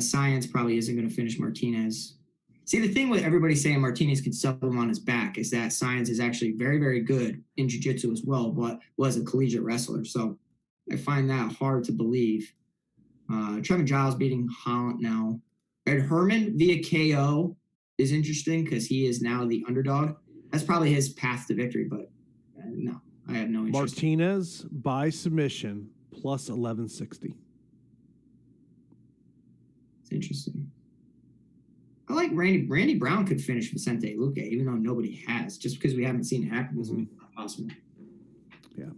Science probably isn't going to finish Martinez. See, the thing with everybody saying Martinez can sell him on his back is that Science is actually very, very good in jiu-jitsu as well, but was a collegiate wrestler. So I find that hard to believe. Trevin Giles beating Holland now. Ed Herman via KO is interesting because he is now the underdog. That's probably his path to victory, but no, I have no interest. Martinez by submission plus 1160. It's interesting. I like Randy Brown could finish Vicente Luque, even though nobody has. Just because we haven't seen it happen doesn't mean it's not possible. Yeah.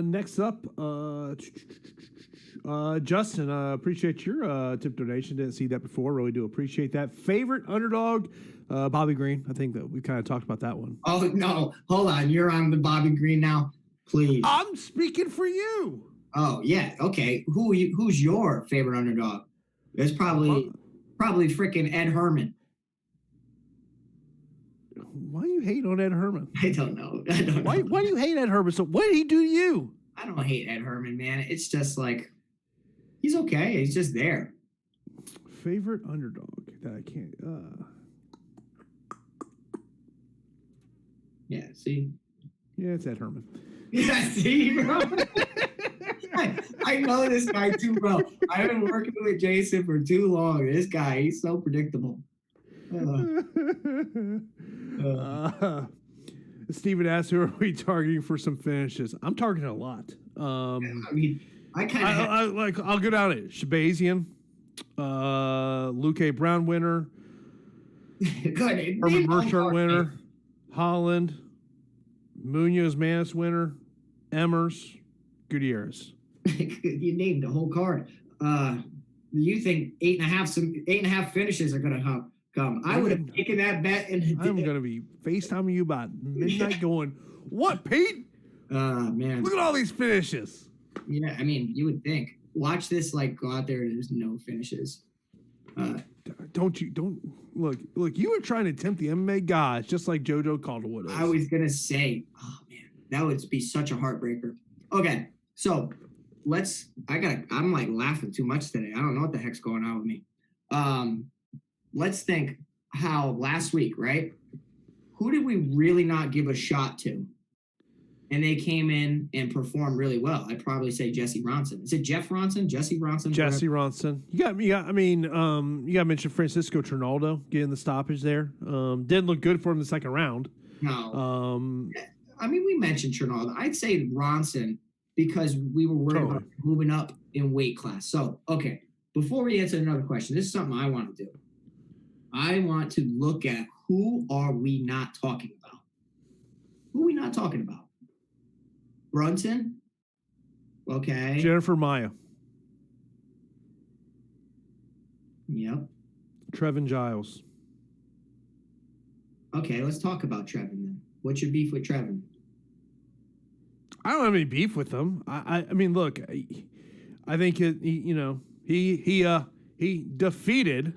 Next up, Justin, appreciate your tip donation. Didn't see that before. Really do appreciate that. Favorite underdog, Bobby Green. I think that we kind of talked about that one. Oh, no. Hold on. You're on the Bobby Green now? Please. I'm speaking for you. Oh, yeah. Okay. Who's your favorite underdog? It's probably freaking Ed Herman. Why do you hate on Ed Herman? I don't know. Why do you hate Ed Herman? So what did he do to you? I don't hate Ed Herman, man. It's just like, he's okay. He's just there. Favorite underdog that I can't. Yeah, see? Yeah, it's Ed Herman. Yeah, see, bro? I know this guy too well. I've been working with Jason for too long. This guy, he's so predictable. Steven asks, who are we targeting for some finishes? I'm targeting a lot. I mean, I'll go down it. Shahbazyan, Luque Brown winner, Herman Burchart winner, Holland, Munoz Manus winner, Emmers, Gutierrez. You named the whole card. You think 8.5 finishes are gonna come? I would have taken that bet. I'm gonna be FaceTiming you about midnight, going, "What, Pete? Man, look at all these finishes." Yeah, I mean, you would think. Watch this, like, go out there and there's no finishes. Don't look. You were trying to tempt the MMA gods, just like JoJo Calderwood is. I was gonna say, oh man, that would be such a heartbreaker. Okay, so I'm like laughing too much today. I don't know what the heck's going on with me. Let's think how last week, right? who did we really not give a shot to? And they came in and performed really well. I'd probably say Jesse Ronson. Is it Jeff Ronson? Jesse Ronson? Jesse Ronson. You got to mention Francisco Trinaldo getting the stoppage there. Didn't look good for him the second round. No. We mentioned Trinaldo. I'd say Ronson because we were worried about moving up in weight class. So, okay, before we answer another question, this is something I want to do. I want to look at who are we not talking about? Who are we not talking about? Brunson? Okay. Jennifer Maia. Yep. Trevin Giles. Okay, let's talk about Trevin then. What's your beef with Trevin? I don't have any beef with him. I mean, look, I think he defeated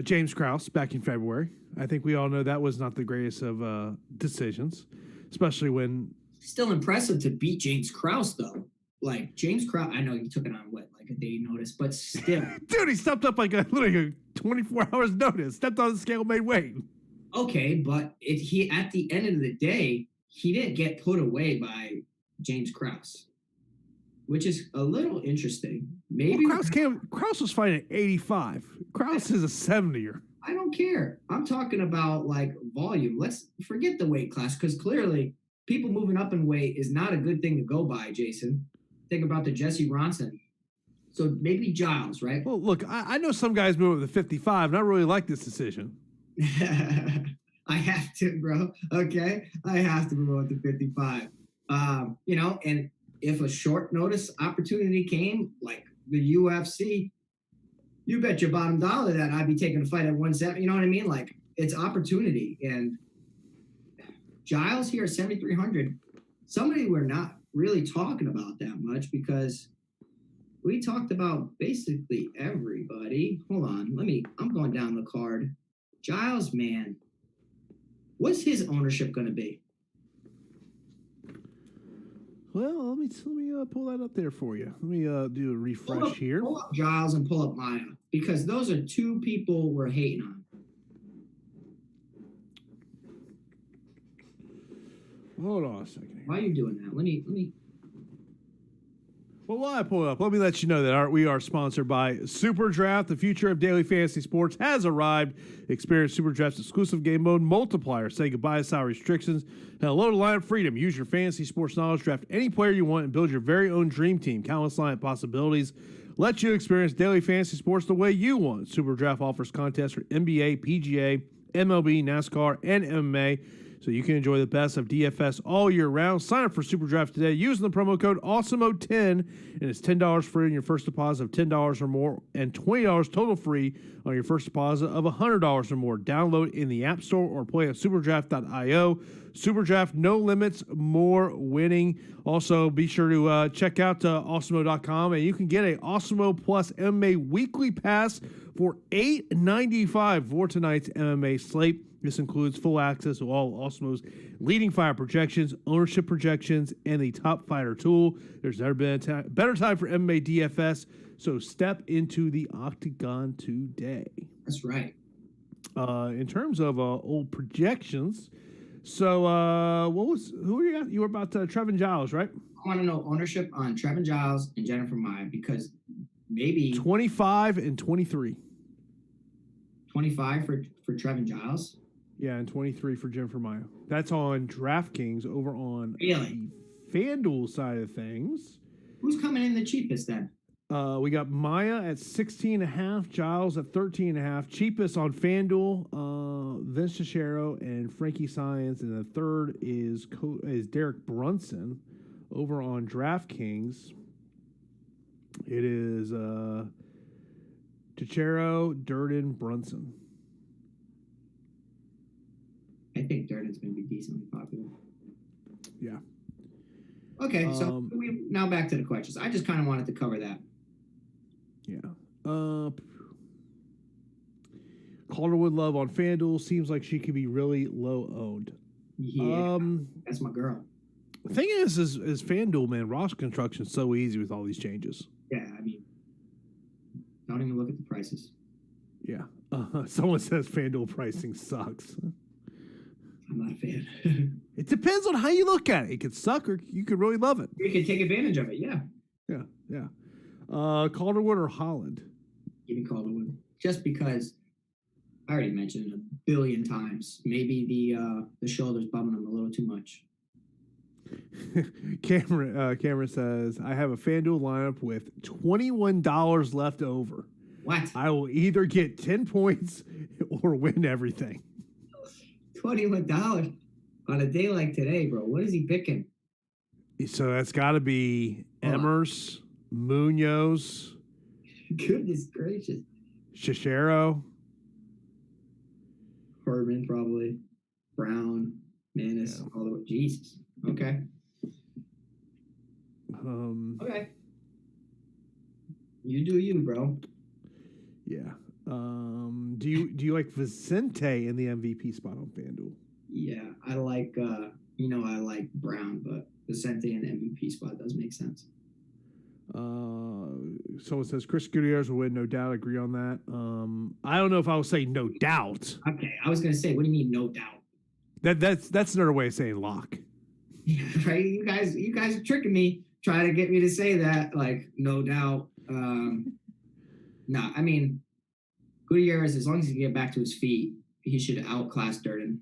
James Krause back in February. I think we all know that was not the greatest of decisions, especially when. Still impressive to beat James Krause though. Like James Krause, I know you took it on like a day notice, but still, dude, he stepped up like literally a 24 hours notice. Stepped on the scale, made weight. Okay, but he at the end of the day, he didn't get put away by James Krause, which is a little interesting. Maybe Krause was fighting at 85. Krause is a 70er. I don't care. I'm talking about like volume. Let's forget the weight class because clearly people moving up in weight is not a good thing to go by, Jason. Think about the Jesse Ronson. So maybe Giles, right? Well, look, I know some guys move up to 55, and I really like this decision. I have to, bro. Okay? I have to move up to 55. And if a short notice opportunity came, like the UFC, you bet your bottom dollar that I'd be taking a fight at 170. You know what I mean? Like, it's opportunity. And Giles here at 7,300, somebody we're not really talking about that much because we talked about basically everybody. Hold on. I'm going down the card. Giles, man, what's his ownership going to be? Well, let me pull that up there for you. Let me do a refresh here. Pull up Giles and pull up Maia because those are two people we're hating on. Hold on a second here. Why are you doing that? Let me. Well, while I pull it up, let me let you know that we are sponsored by SuperDraft. The future of daily fantasy sports has arrived. Experience SuperDraft's exclusive game mode multiplier. Say goodbye to salary restrictions. And hello to lineup freedom. Use your fantasy sports knowledge. Draft any player you want and build your very own dream team. Countless lineup possibilities. Let you experience daily fantasy sports the way you want. SuperDraft offers contests for NBA, PGA, MLB, NASCAR, and MMA. So you can enjoy the best of DFS all year round. Sign up for SuperDraft today using the promo code Awesemo10, and it's $10 free on your first deposit of $10 or more, and $20 total free on your first deposit of $100 or more. Download in the App Store or play at SuperDraft.io. SuperDraft, no limits, more winning. Also, be sure to check out Awesemo.com, and you can get a Awesemo Plus MMA weekly pass for $8.95 for tonight's MMA slate. This includes full access to all Awesemo's leading fighter projections, ownership projections, and the top fighter tool. There's never been a better time for MMA DFS, so step into the octagon today. That's right. In terms of old projections, so who are you at? You were about Trevin Giles, right? I want to know ownership on Trevin Giles and Jennifer Maia because maybe 25 and 23. 25 for Trevin Giles. Yeah, and 23 for Jennifer Maia. That's on DraftKings over on the FanDuel side of things. Who's coming in the cheapest then? We got Maia at 16.5, Giles at 13.5. Cheapest on FanDuel, Vince Cicero and Frankie Science, and the third is Derek Brunson over on DraftKings. It is Cicero, Durden, Brunson. I think Durden's going to be decently popular. Yeah. Okay, so we now back to the questions. I just kind of wanted to cover that. Yeah. Calderwood Love on FanDuel seems like she could be really low owned. Yeah, that's my girl. The thing is FanDuel, man, roster construction is so easy with all these changes. Yeah, I mean, don't even look at the prices. Yeah. Someone says FanDuel pricing sucks. I'm not a fan. It depends on how you look at it. It could suck or you could really love it. You can take advantage of it, yeah. Yeah. Calderwood or Holland? Give me Calderwood. Just because I already mentioned it a billion times. Maybe the shoulder's bumming him a little too much. Cameron says, I have a FanDuel lineup with $21 left over. What? I will either get 10 points or win everything. $21 on a day like today, bro. What is he picking? So that's got to be Emmers, Munoz. Goodness gracious. Shishero. Herman, probably. Brown, Manus, all the way. Jesus. Okay. Okay. You do you, bro. Yeah. Do you like Vicente in the MVP spot on FanDuel? Yeah, I like I like Brown, but Vicente in the MVP spot does make sense. Someone says Chris Gutierrez will win, no doubt. I agree on that. I don't know if I would say no doubt. Okay, I was gonna say, what do you mean no doubt? That's another way of saying lock. Yeah, right. You guys are tricking me, trying to get me to say that, like, no doubt. I mean, Gutierrez, as long as he can get back to his feet, he should outclass Durden.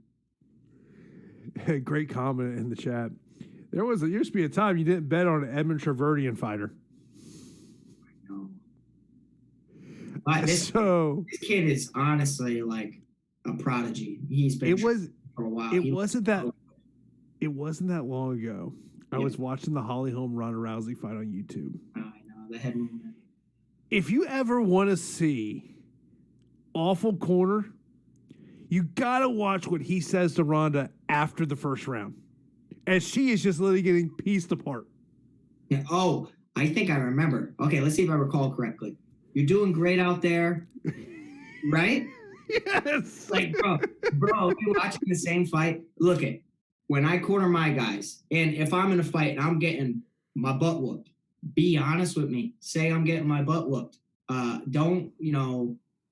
Great comment in the chat. There used to be a time you didn't bet on an Edmund Traverdian fighter. No. But this kid is honestly like a prodigy. He's been for a while. It wasn't that long ago. Yeah. I was watching the Holly Holm Ronda Rousey fight on YouTube. I know, the head movement. If you ever want to see awful corner, you gotta watch what he says to Ronda after the first round, as she is just literally getting pieced apart. Yeah. Oh, I think I remember. Okay, let's see if I recall correctly. You're doing great out there, right? Yes. Like, bro, you watching the same fight? Look at when I corner my guys, and if I'm in a fight and I'm getting my butt whooped, be honest with me. Say I'm getting my butt whooped.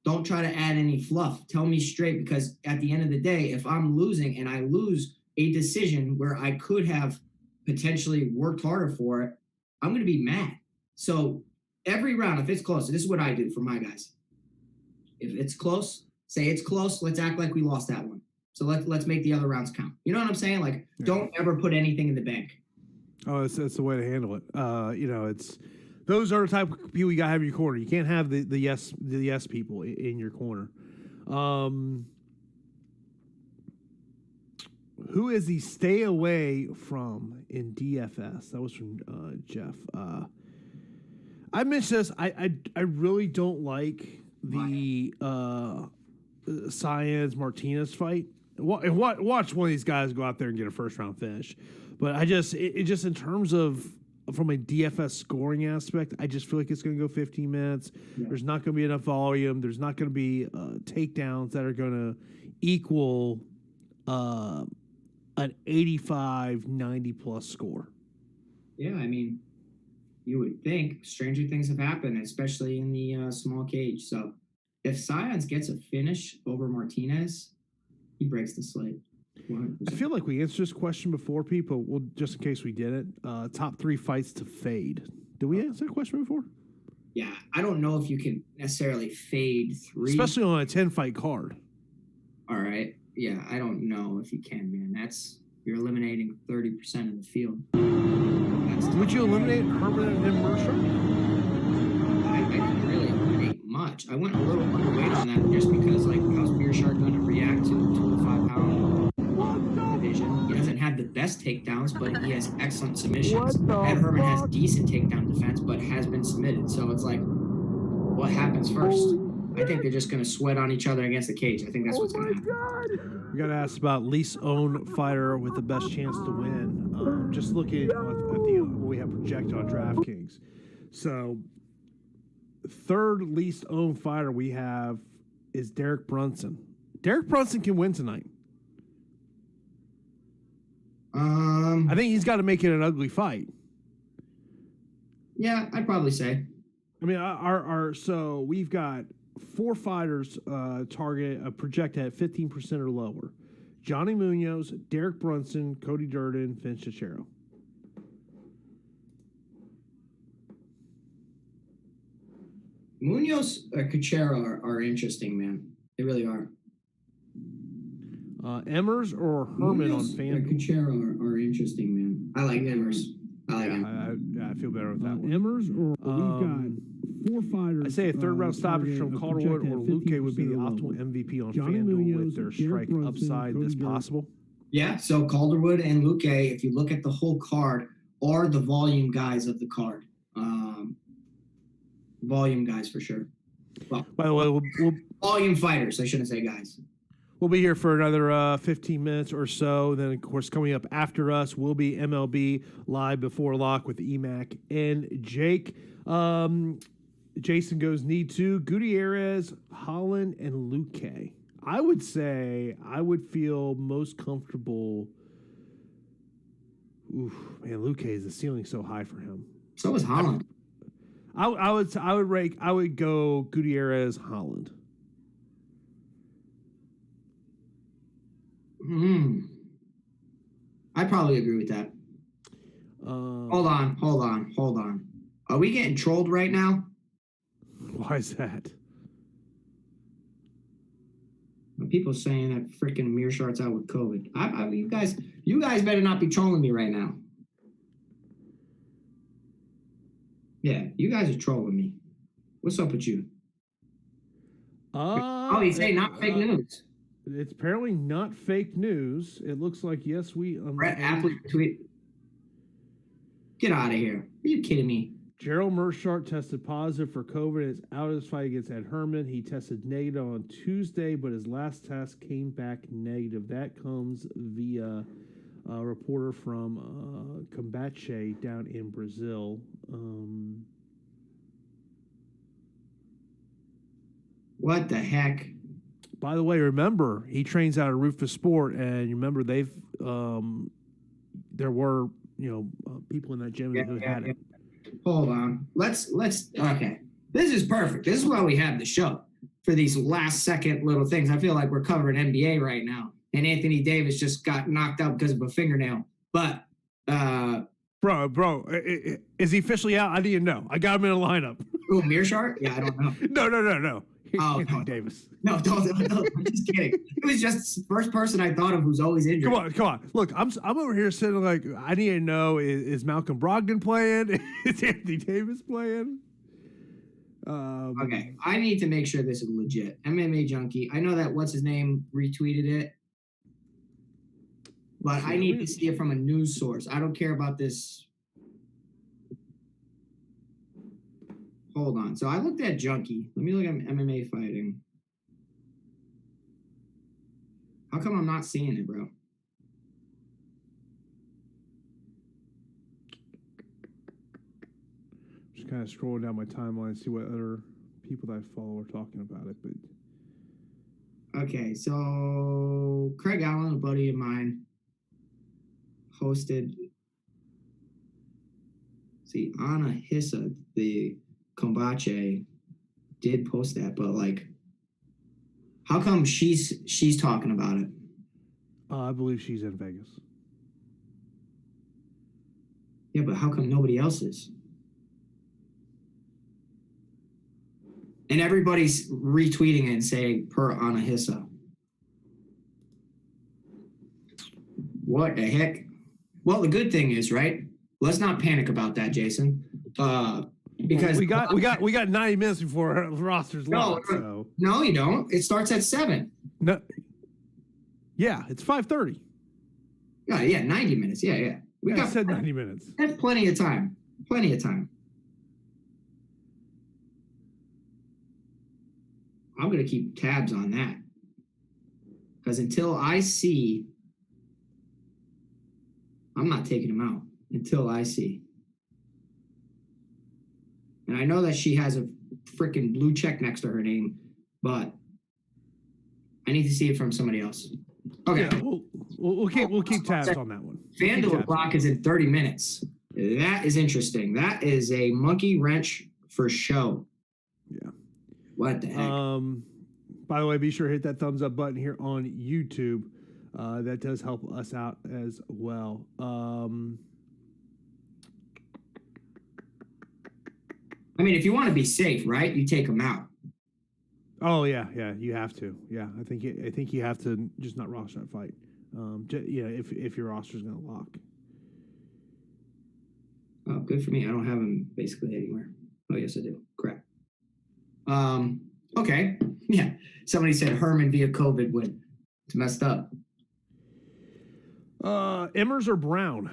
Don't try to add any fluff. Tell me straight, because at the end of the day, if I'm losing and I lose a decision where I could have potentially worked harder for it, I'm going to be mad. So every round, if it's close, this is what I do for my guys. If it's close, say it's close. Let's act like we lost that one. So let's make the other rounds count. You know what I'm saying? Like, Don't ever put anything in the bank. Oh, that's the way to handle it. It's those are the type of people you gotta have in your corner. You can't have the yes people in your corner. Who is the stay away from in DFS? That was from Jeff. I mentioned this. I really don't like the Saenz Martinez fight. Watch one of these guys go out there and get a first round finish. But it just in terms of from a DFS scoring aspect, I just feel like it's going to go 15 minutes. Yeah. There's not going to be enough volume. There's not going to be takedowns that are going to equal an 85, 90 plus score. Yeah, I mean, you would think stranger things have happened, especially in the small cage. So if Saenz gets a finish over Martinez, he breaks the slate. 100%. I feel like we answered this question before, people. Well, just in case we didn't. Top 3 fights to fade. Did we answer that question before? Yeah, I don't know if you can necessarily fade 3. Especially on a 10-fight card. All right. Yeah, I don't know if you can, man. You're eliminating 30% of the field. Would you eliminate Herman and Mercer? I didn't really eliminate much. I went a little underweight on that just because, like, how's Mearshart going to react to a 5-pound division? He doesn't have the best takedowns, but he has excellent submissions. Ed Herman has decent takedown defense, but has been submitted. So it's like, what happens first? I think they're just going to sweat on each other against the cage. I think that's what's going to happen. We got to ask about least owned fighter with the best chance to win. Just looking at what we have projected on DraftKings. So, third least owned fighter we have is Derek Brunson. Derek Brunson can win tonight. I think he's got to make it an ugly fight. Yeah, I'd probably say. I mean, so we've got 4 fighters target projected at 15% or lower. Johnny Munoz, Derek Brunson, Cody Durden, Vince Cicero. Munoz or Cachero are interesting, man. They really are. Emmers or Herman Munoz on FanDuel? Cachero are interesting, man. I like Emmers. I feel better with that one. Emmers or we've got 4 fighters. I say a third round stoppage from Calderwood or Luque would be the optimal MVP on FanDuel with their strike upside that's possible. Yeah, so Calderwood and Luque, if you look at the whole card, are the volume guys of the card. Volume guys for sure. Well, by the way, we'll volume fighters. I shouldn't say guys. We'll be here for another 15 minutes or so. Then, of course, coming up after us will be MLB Live Before Lock with EMAC and Jake. Jason goes need to. Gutierrez, Holland, and Luque. I would say I would feel most comfortable. Oof, man, Luque is the ceiling so high for him. So is Holland. I would go Gutierrez, Holland. I probably agree with that. Hold on. Are we getting trolled right now? Why is that? People saying that freaking Mearshardt's out with COVID. You guys better not be trolling me right now. Yeah, you guys are trolling me. What's up with you? He's saying not fake news. It's apparently not fake news. It looks like, yes, we... Brett Appley tweet. Get out of here. Are you kidding me? Gerald Mearshart tested positive for COVID and is out of his fight against Ed Herman. He tested negative on Tuesday, but his last test came back negative. That comes via a reporter from Combate down in Brazil. What the heck? By the way, remember, he trains out of Rufus Sport, and you remember there were, people in that gym who had it. Hold on. Let's okay. This is perfect. This is why we have the show, for these last second little things. I feel like we're covering NBA right now. And Anthony Davis just got knocked out because of a fingernail. But Bro, is he officially out? I didn't know. I got him in a lineup. Oh, Mearshart? Yeah, I don't know. No. Oh, Anthony Davis. No, don't. I'm just kidding. It was just the first person I thought of who's always injured. Come on. Look, I'm over here sitting like, I need to know, is Malcolm Brogdon playing? Is Anthony Davis playing? Okay, I need to make sure this is legit. MMA Junkie. I know that what's his name retweeted it, but I need to see it from a news source. I don't care about this. Hold on. So I looked at Junkie. Let me look at MMA fighting. How come I'm not seeing it, bro? Just kind of scrolling down my timeline, see what other people that I follow are talking about it. But okay, so Craig Allen, a buddy of mine, hosted. See, Anna Hissa, the Kombache, did post that, but like, how come she's talking about it? I believe she's in Vegas. Yeah, but how come nobody else is? And everybody's retweeting it and saying per Anna Hissa. What the heck? Well, the good thing is, right? Let's not panic about that, Jason. Because we got 90 minutes before our roster's locked. No, you don't. It starts at 7. No. Yeah, it's 5:30. Yeah, 90 minutes. Yeah. I said 90 minutes. That's plenty of time. Plenty of time. I'm going to keep tabs on that. Because until I see, I'm not taking him out until I see. And I know that she has a freaking blue check next to her name, but I need to see it from somebody else. Okay. Yeah, we'll keep tabs on that one. FanDuel clock is in 30 minutes. That is interesting. That is a monkey wrench for show. Yeah. What the heck? By the way, be sure to hit that thumbs up button here on YouTube. That does help us out as well. I mean, if you want to be safe, right, you take them out. Oh yeah, you have to. Yeah, I think you have to just not roster that fight. If your roster's gonna lock. Oh, good for me. I don't have him basically anywhere. Oh yes, I do. Crap. Okay. Yeah. Somebody said Herman via COVID win. It's messed up. Emmers or Brown?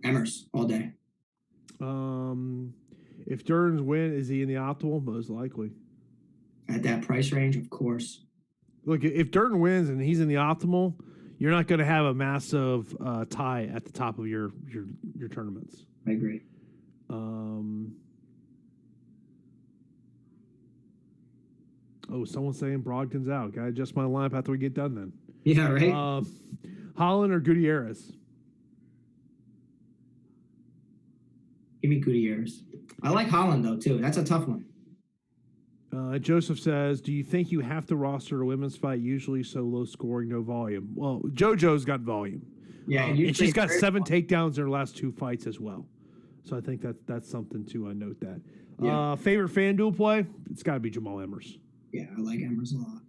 Emmers all day. If Dern's win, is he in the optimal? Most likely. At that price range, of course. Look, if Durden wins and he's in the optimal, you're not going to have a massive tie at the top of your tournaments. I agree. Someone's saying Brogdon's out. Got to adjust my lineup after we get done then. Yeah, right? Holland or Gutierrez? Give me Gutierrez. I like Holland, though, too. That's a tough one. Joseph says, do you think you have to roster a women's fight usually so low scoring, no volume? Well, JoJo's got volume. Yeah, and she's got 7 takedowns in her last 2 fights as well. So I think that's something to note that. Yeah. Favorite FanDuel play? It's got to be Jamal Emmers. Yeah, I like Emmers a lot.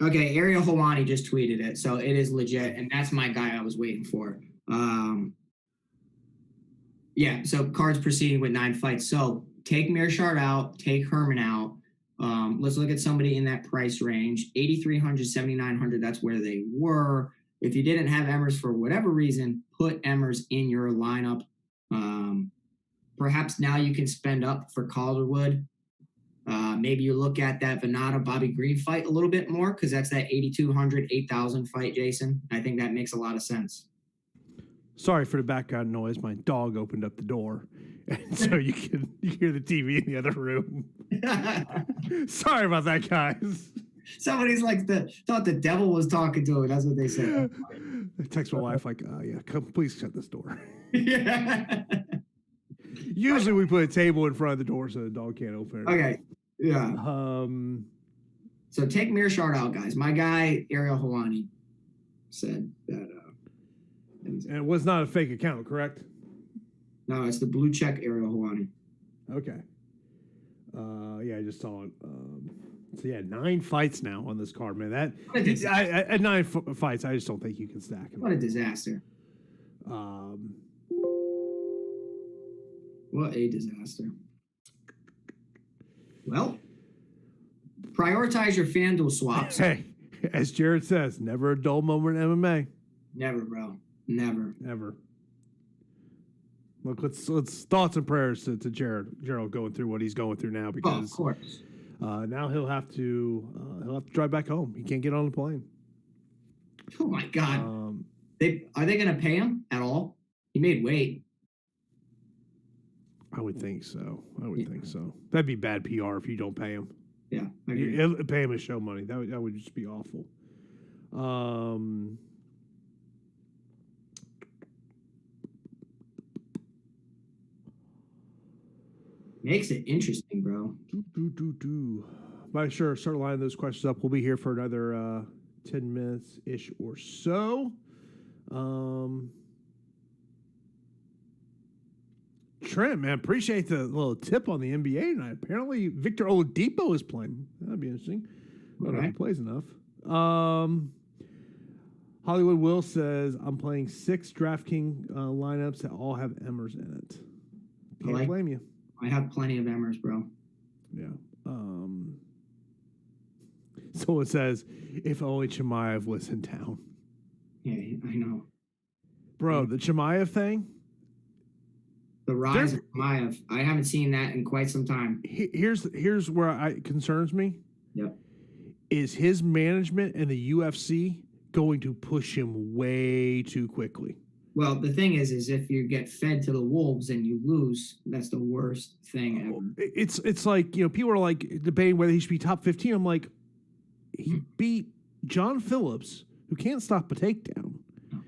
Okay, Ariel Helwani just tweeted it, so it is legit, and that's my guy I was waiting for. Yeah, so cards proceeding with 9 fights. So take Mearshart out, take Herman out. Let's look at somebody in that price range. 8,300, 7,900, that's where they were. If you didn't have Emmers for whatever reason, put Emmers in your lineup. Perhaps now you can spend up for Calderwood. Maybe you look at that Venata Bobby Green fight a little bit more because that's that 8,200, 8,000 fight, Jason. I think that makes a lot of sense. Sorry for the background noise. My dog opened up the door, and so you hear the TV in the other room. Sorry about that, guys. Somebody's like thought the devil was talking to him. That's what they said. I text my wife like, yeah, come, please shut this door. Yeah. Usually we put a table in front of the door so the dog can't open it. Okay. Yeah. So take Mearshart out, guys. My guy Ariel Helwani said that. And it was not a fake account, correct? No, it's the blue check Ariel Helwani. Okay. Yeah, I just saw it. So yeah, 9 fights now on this card, man. At 9 fights, I just don't think you can stack them. What a disaster. What a disaster. Well, prioritize your FanDuel swaps. Hey, as Jared says, never a dull moment in MMA. Never, bro. Never. Ever. Look, let's thoughts and prayers to Gerald going through what he's going through now because of course. Now he'll have to drive back home. He can't get on the plane. Oh my God. Are they going to pay him at all? He made weight. I would think so. Think so. That'd be bad PR if you don't pay him. Yeah. Pay him his show money. That would just be awful. Makes it interesting, bro. But sure, start lining those questions up. We'll be here for another 10 minutes-ish or so. Trent, man, appreciate the little tip on the NBA tonight. Apparently, Victor Oladipo is playing. That'd be interesting. I don't know if he plays enough. Hollywood Will says, I'm playing 6 DraftKings lineups that all have Emmers in it. Can't blame you. I have plenty of Emmers, bro. Yeah. Someone says, if only Chimaev was in town. Yeah, I know. Bro, the Chimaev thing? The rise of Chimaev. I haven't seen that in quite some time. Here's where it concerns me. Yep. Is his management and the UFC going to push him way too quickly? Well, the thing is if you get fed to the wolves and you lose, that's the worst thing ever. It's like, people are like debating whether he should be top 15. I'm like, he beat John Phillips, who can't stop a takedown. No.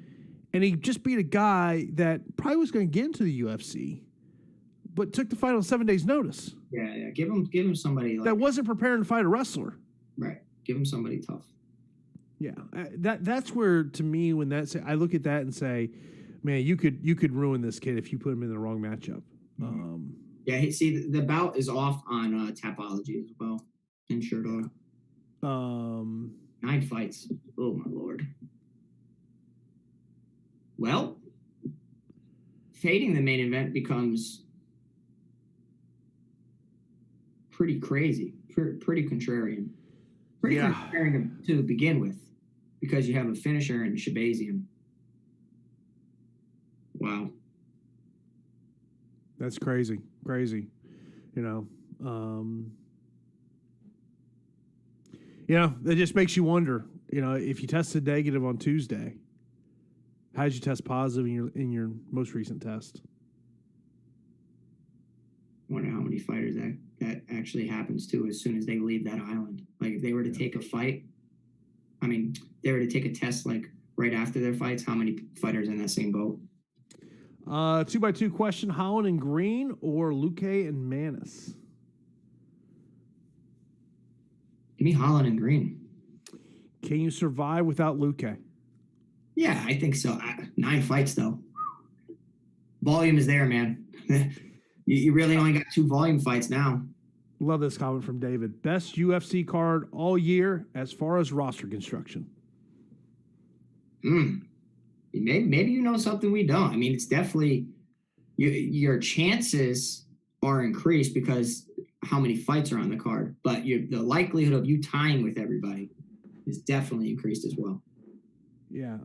And he just beat a guy that probably was going to get into the UFC, but took the fight on 7 days' notice. Yeah. Give him somebody That wasn't preparing to fight a wrestler. Right. Give him somebody tough. Yeah, that's where, to me, when I look at that and say, man, you could ruin this kid if you put him in the wrong matchup. Yeah, see, the bout is off on Tapology as well in Sherdog. 9 fights. Oh my lord. Well, fading the main event becomes pretty crazy, pretty contrarian. Pretty contrarian to begin with, because you have a finisher in Shahbazyan. Wow. That's crazy. It just makes you wonder, if you tested negative on Tuesday, how did you test positive in your most recent test? I wonder how many fighters that actually happens to as soon as they leave that island. Like if they were to take a fight, they were to take a test like right after their fights, how many fighters in that same boat? 2x2 question: Holland and Green or Luque and Manus? Give me Holland and Green. Can you survive without Luque? Yeah, I think so. 9 fights though. Volume is there, man. You really only got 2 volume fights now. Love this comment from David. Best UFC card all year as far as roster construction. Maybe you know something we don't. It's definitely your chances are increased because how many fights are on the card, but the likelihood of you tying with everybody is definitely increased as well. Yeah.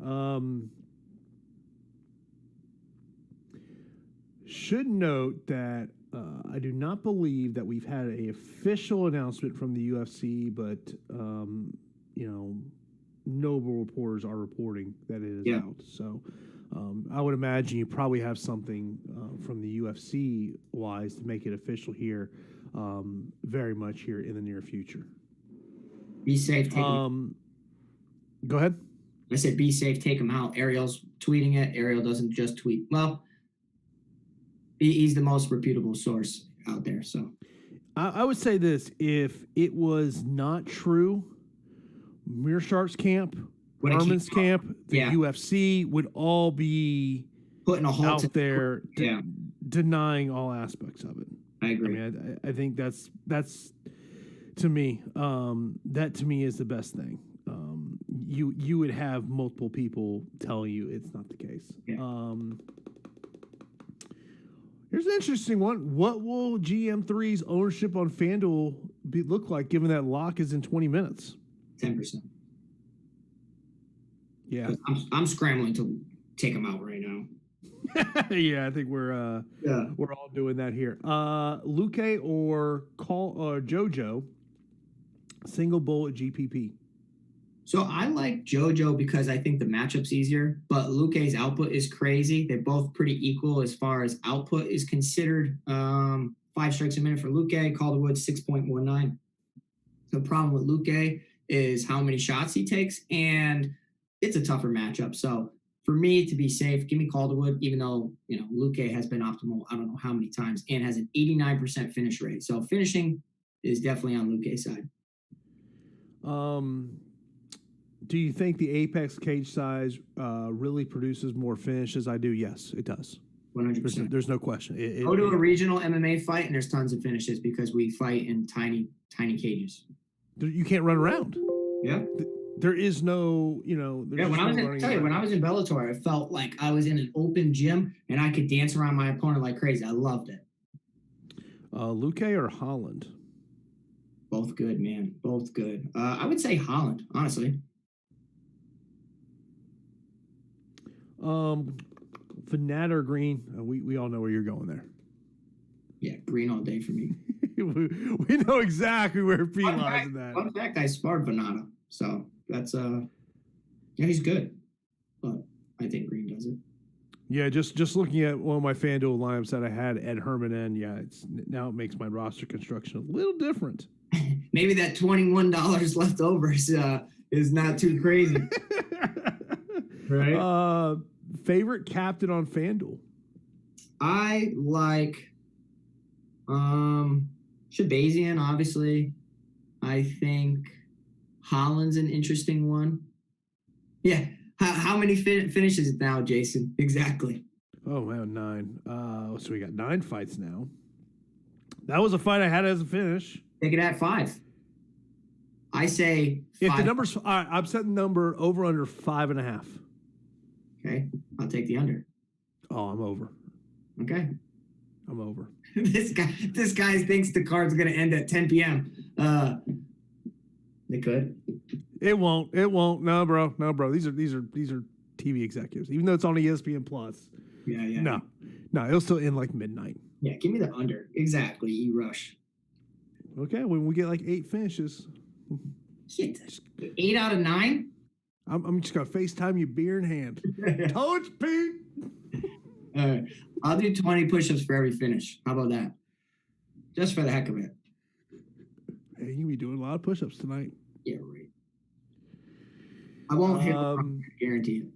Should note that I do not believe that we've had an official announcement from the UFC, but notable reporters are reporting that it is out. So I would imagine you probably have something from the UFC wise to make it official here, very much here in the near future. Be safe. Go ahead. I said be safe. Take him out. Ariel's tweeting it. Ariel doesn't just tweet. Well, he's the most reputable source out there. So I would say this: if it was not true, Meerschaert's camp, Herman's camp, the UFC would all be putting a halt out there, denying all aspects of it. I agree. I think that's to me. That to me is the best thing. You would have multiple people telling you it's not the case. Yeah. Here's an interesting one. What will GM3's ownership on FanDuel look like, given that lock is in 20 minutes? 10%. Yeah. I'm scrambling to take them out right now. Yeah, I think we're all doing that here. Luque or JoJo, single bullet GPP. So I like JoJo because I think the matchup's easier, but Luque's output is crazy. They're both pretty equal as far as output is considered. 5 strikes a minute for Luque, Calderwood 6.19. The problem with Luque is how many shots he takes, and it's a tougher matchup. So for me to be safe, give me Calderwood, even though Luque has been optimal I don't know how many times and has an 89% finish rate. So finishing is definitely on Luque's side. Do you think the Apex cage size really produces more finishes? I do. Yes, it does. 100%. There's no question. Go to a regional MMA fight, and there's tons of finishes because we fight in tiny cages. You can't run around. Yeah. There is no, when I was in Bellator, I felt like I was in an open gym and I could dance around my opponent like crazy. I loved it. Luque or Holland? Both good, man. Both good. I would say Holland, honestly. Fanat or Green? We all know where you're going there. Yeah, Green all day for me. we know exactly where P lies in that. Fun fact, I sparred Venata, so that's he's good, but I think Green does it. Yeah, just looking at one of my FanDuel lineups that I had Ed Herman in, now it makes my roster construction a little different. maybe that $21 left over is not too crazy. Right? Favorite captain on FanDuel? I like Shahbazyan, obviously. I think Holland's an interesting one. Yeah. How many finishes now, Jason? Exactly. Oh, man, 9. So we got 9 fights now. That was a fight I had as a finish. Take it at 5. I say 5. If the number's, all right, I'm setting the number over under 5.5. Okay. I'll take the under. Oh, I'm over. Okay. I'm over. This guy thinks the card's going to end at 10 p.m. They could. It won't. No, bro. These are TV executives. Even though it's on ESPN Plus. Yeah. No, it'll still end like midnight. Yeah, give me the under. Exactly. E-rush. Okay, when we get like 8 finishes. 8 out of 9? I'm just gonna FaceTime you, beer in hand. Toads, Pete. All right. I'll do 20 push-ups for every finish. How about that? Just for the heck of it. Hey, you be doing a lot of push-ups tonight. Yeah, right. I won't hit the guarantee it.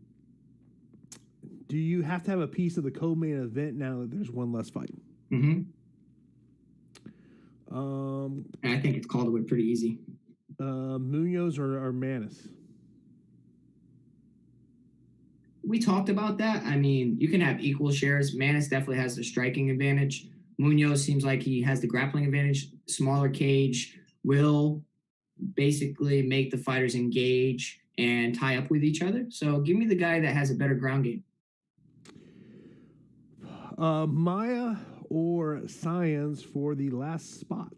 Do you have to have a piece of the co-main event now that there's one less fight? Mm-hmm. I think it's called it pretty easy. Munoz or Manus? We talked about that. I mean, you can have equal shares. Manus definitely has the striking advantage. Munoz seems like he has the grappling advantage. Smaller cage will basically make the fighters engage and tie up with each other. So give me the guy that has a better ground game. Maya or Science for the last spot?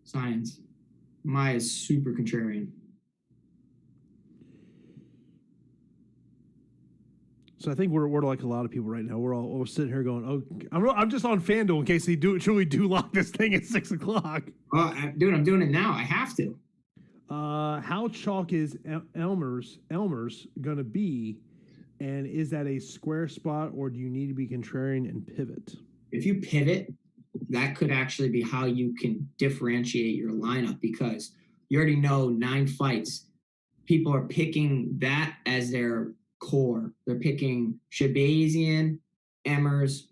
Science. Maya's super contrarian. So I think we're like a lot of people right now. We're sitting here going, "Oh, I'm just on FanDuel in case they truly do lock this thing at 6:00." Dude, I'm doing it now. I have to. How chalk is Elmer's going to be, and is that a square spot or do you need to be contrarian and pivot? If you pivot, that could actually be how you can differentiate your lineup because you already know 9 fights. People are picking that as their core. They're picking Shahbazyan, Emmers,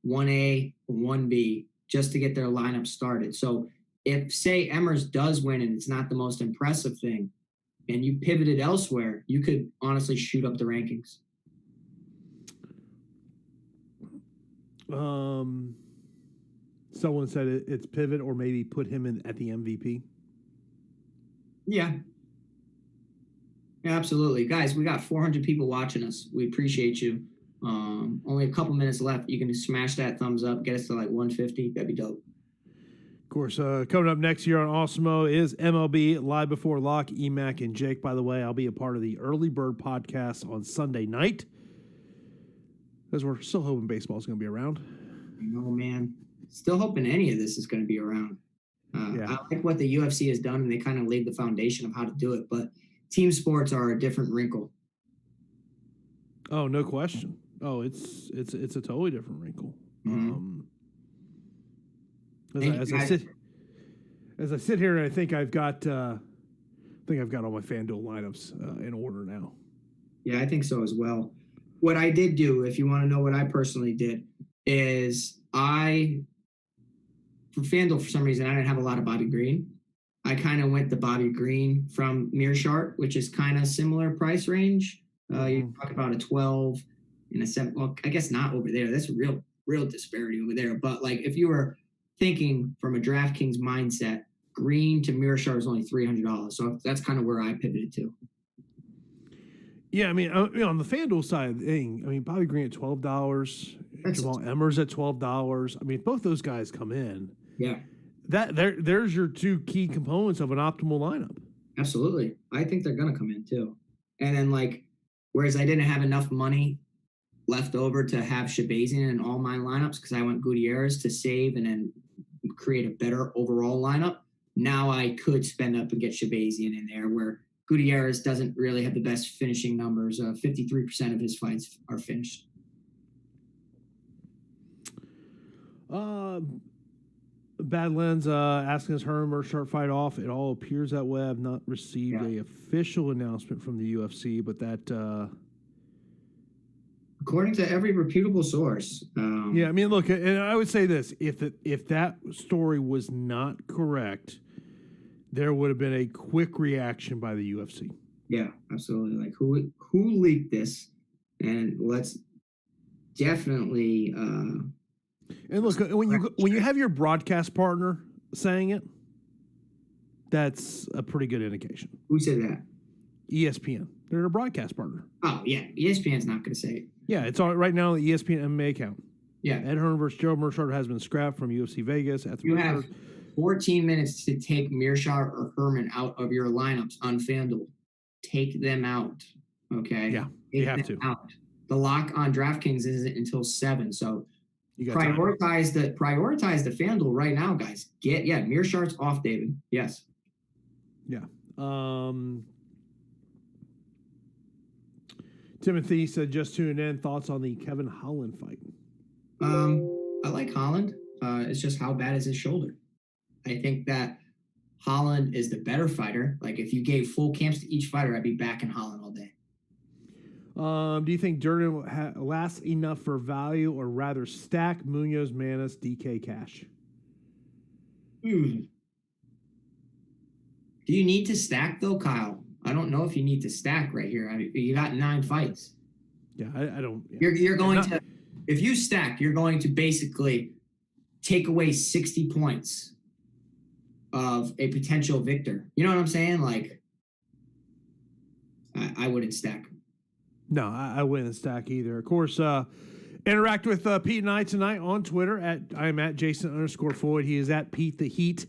1A, 1B, just to get their lineup started. So if, say, Emmers does win and it's not the most impressive thing, and you pivoted elsewhere, you could honestly shoot up the rankings. Someone said it's pivot or maybe put him in at the MVP. Yeah. Absolutely. Guys, we got 400 people watching us. We appreciate you. Only a couple minutes left. You can smash that thumbs up, get us to like 150. That'd be dope. Of course, coming up next year on Awesemo is MLB Live Before Lock, EMAC and Jake. By the way, I'll be a part of the Early Bird podcast on Sunday night because we're still hoping baseball is going to be around. I know, man. Still hoping any of this is going to be around. Yeah. I like what the UFC has done, and they kind of laid the foundation of how to do it, but team sports are a different wrinkle. Oh, no question. Oh, it's a totally different wrinkle. Mm-hmm. As I sit here, and I think I've got all my FanDuel lineups in order now. Yeah, I think so as well. What I did do, if you want to know what I personally did, is for FanDuel, for some reason, I didn't have a lot of Bobby Green. I kind of went the Bobby Green from Mearshart, which is kind of similar price range. You talk about a 12 and a 7. Well, I guess not over there. That's a real disparity over there. But like if you were thinking from a DraftKings mindset, Green to Mearshart is only $300. So that's kind of where I pivoted to. Yeah, I mean, on the FanDuel side of the thing, I mean, Bobby Green at $12, Jamal Emmers at $12. I mean, both those guys come in. Yeah. There's your 2 key components of an optimal lineup. Absolutely. I think they're going to come in too. And then whereas I didn't have enough money left over to have Shahbazyan in all my lineups because I went Gutierrez to save and then create a better overall lineup. Now I could spend up and get Shahbazyan in there where Gutierrez doesn't really have the best finishing numbers. 53% of his fights are finished. Badlands asking us Herm or start fight off. It all appears that way. I've not received a official announcement from the UFC, but that according to every reputable source. Yeah, I mean, look, and I would say this: if that story was not correct, there would have been a quick reaction by the UFC. Yeah, absolutely. Like who leaked this? And let's definitely. And look, when you have your broadcast partner saying it, that's a pretty good indication. Who said that? ESPN. They're a broadcast partner. Oh yeah, ESPN's not going to say it. Yeah, it's all right now on the ESPN MMA account. Yeah, Ed Hearn versus Joe Mearshart has been scrapped from UFC Vegas. You have 14 minutes to take Mearshart or Herman out of your lineups on FanDuel. Take them out. Okay. Yeah, you have to. Out. The lock on DraftKings isn't until 7, so. You got prioritize the FanDuel right now, guys. Mearshart's off, David. Yes. Yeah. Timothy said just tuned in. Thoughts on the Kevin Holland fight? I like Holland. It's just how bad is his shoulder? I think that Holland is the better fighter. Like if you gave full camps to each fighter, I'd be backing Holland all day. Do you think Durden will last enough for value, or rather stack Munoz, Manus, DK Cash? Do you need to stack though, Kyle? I don't know if you need to stack right here. I mean, you got 9 fights. Yeah, I don't. Yeah. You're going to, if you stack, you're going to basically take away 60 points of a potential victor. You know what I'm saying? Like, I wouldn't stack. No, I wouldn't stack either. Of course, interact with Pete and I tonight on Twitter. I'm at Jason_Floyd. He is at Pete the Heat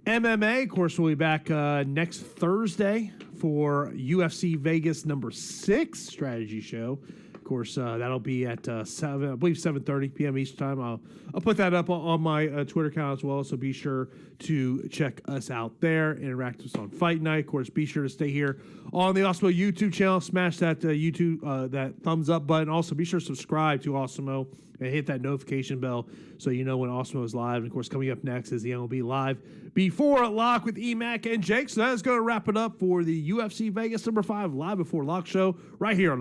MMA. Of course, we'll be back next Thursday for UFC Vegas number 6 strategy show. Of course, that'll be at 7:30 p.m. Eastern time. I'll put that up on my Twitter account as well, so be sure to check us out there. Interact with us on Fight Night. Of course, be sure to stay here on the Awesemo YouTube channel. Smash that YouTube that thumbs up button. Also, be sure to subscribe to Awesemo and hit that notification bell so you know when Awesemo is live. And of course, coming up next is the MLB Live Before Lock with EMAC and Jake. So that's going to wrap it up for the UFC Vegas number 5 Live Before Lock show right here on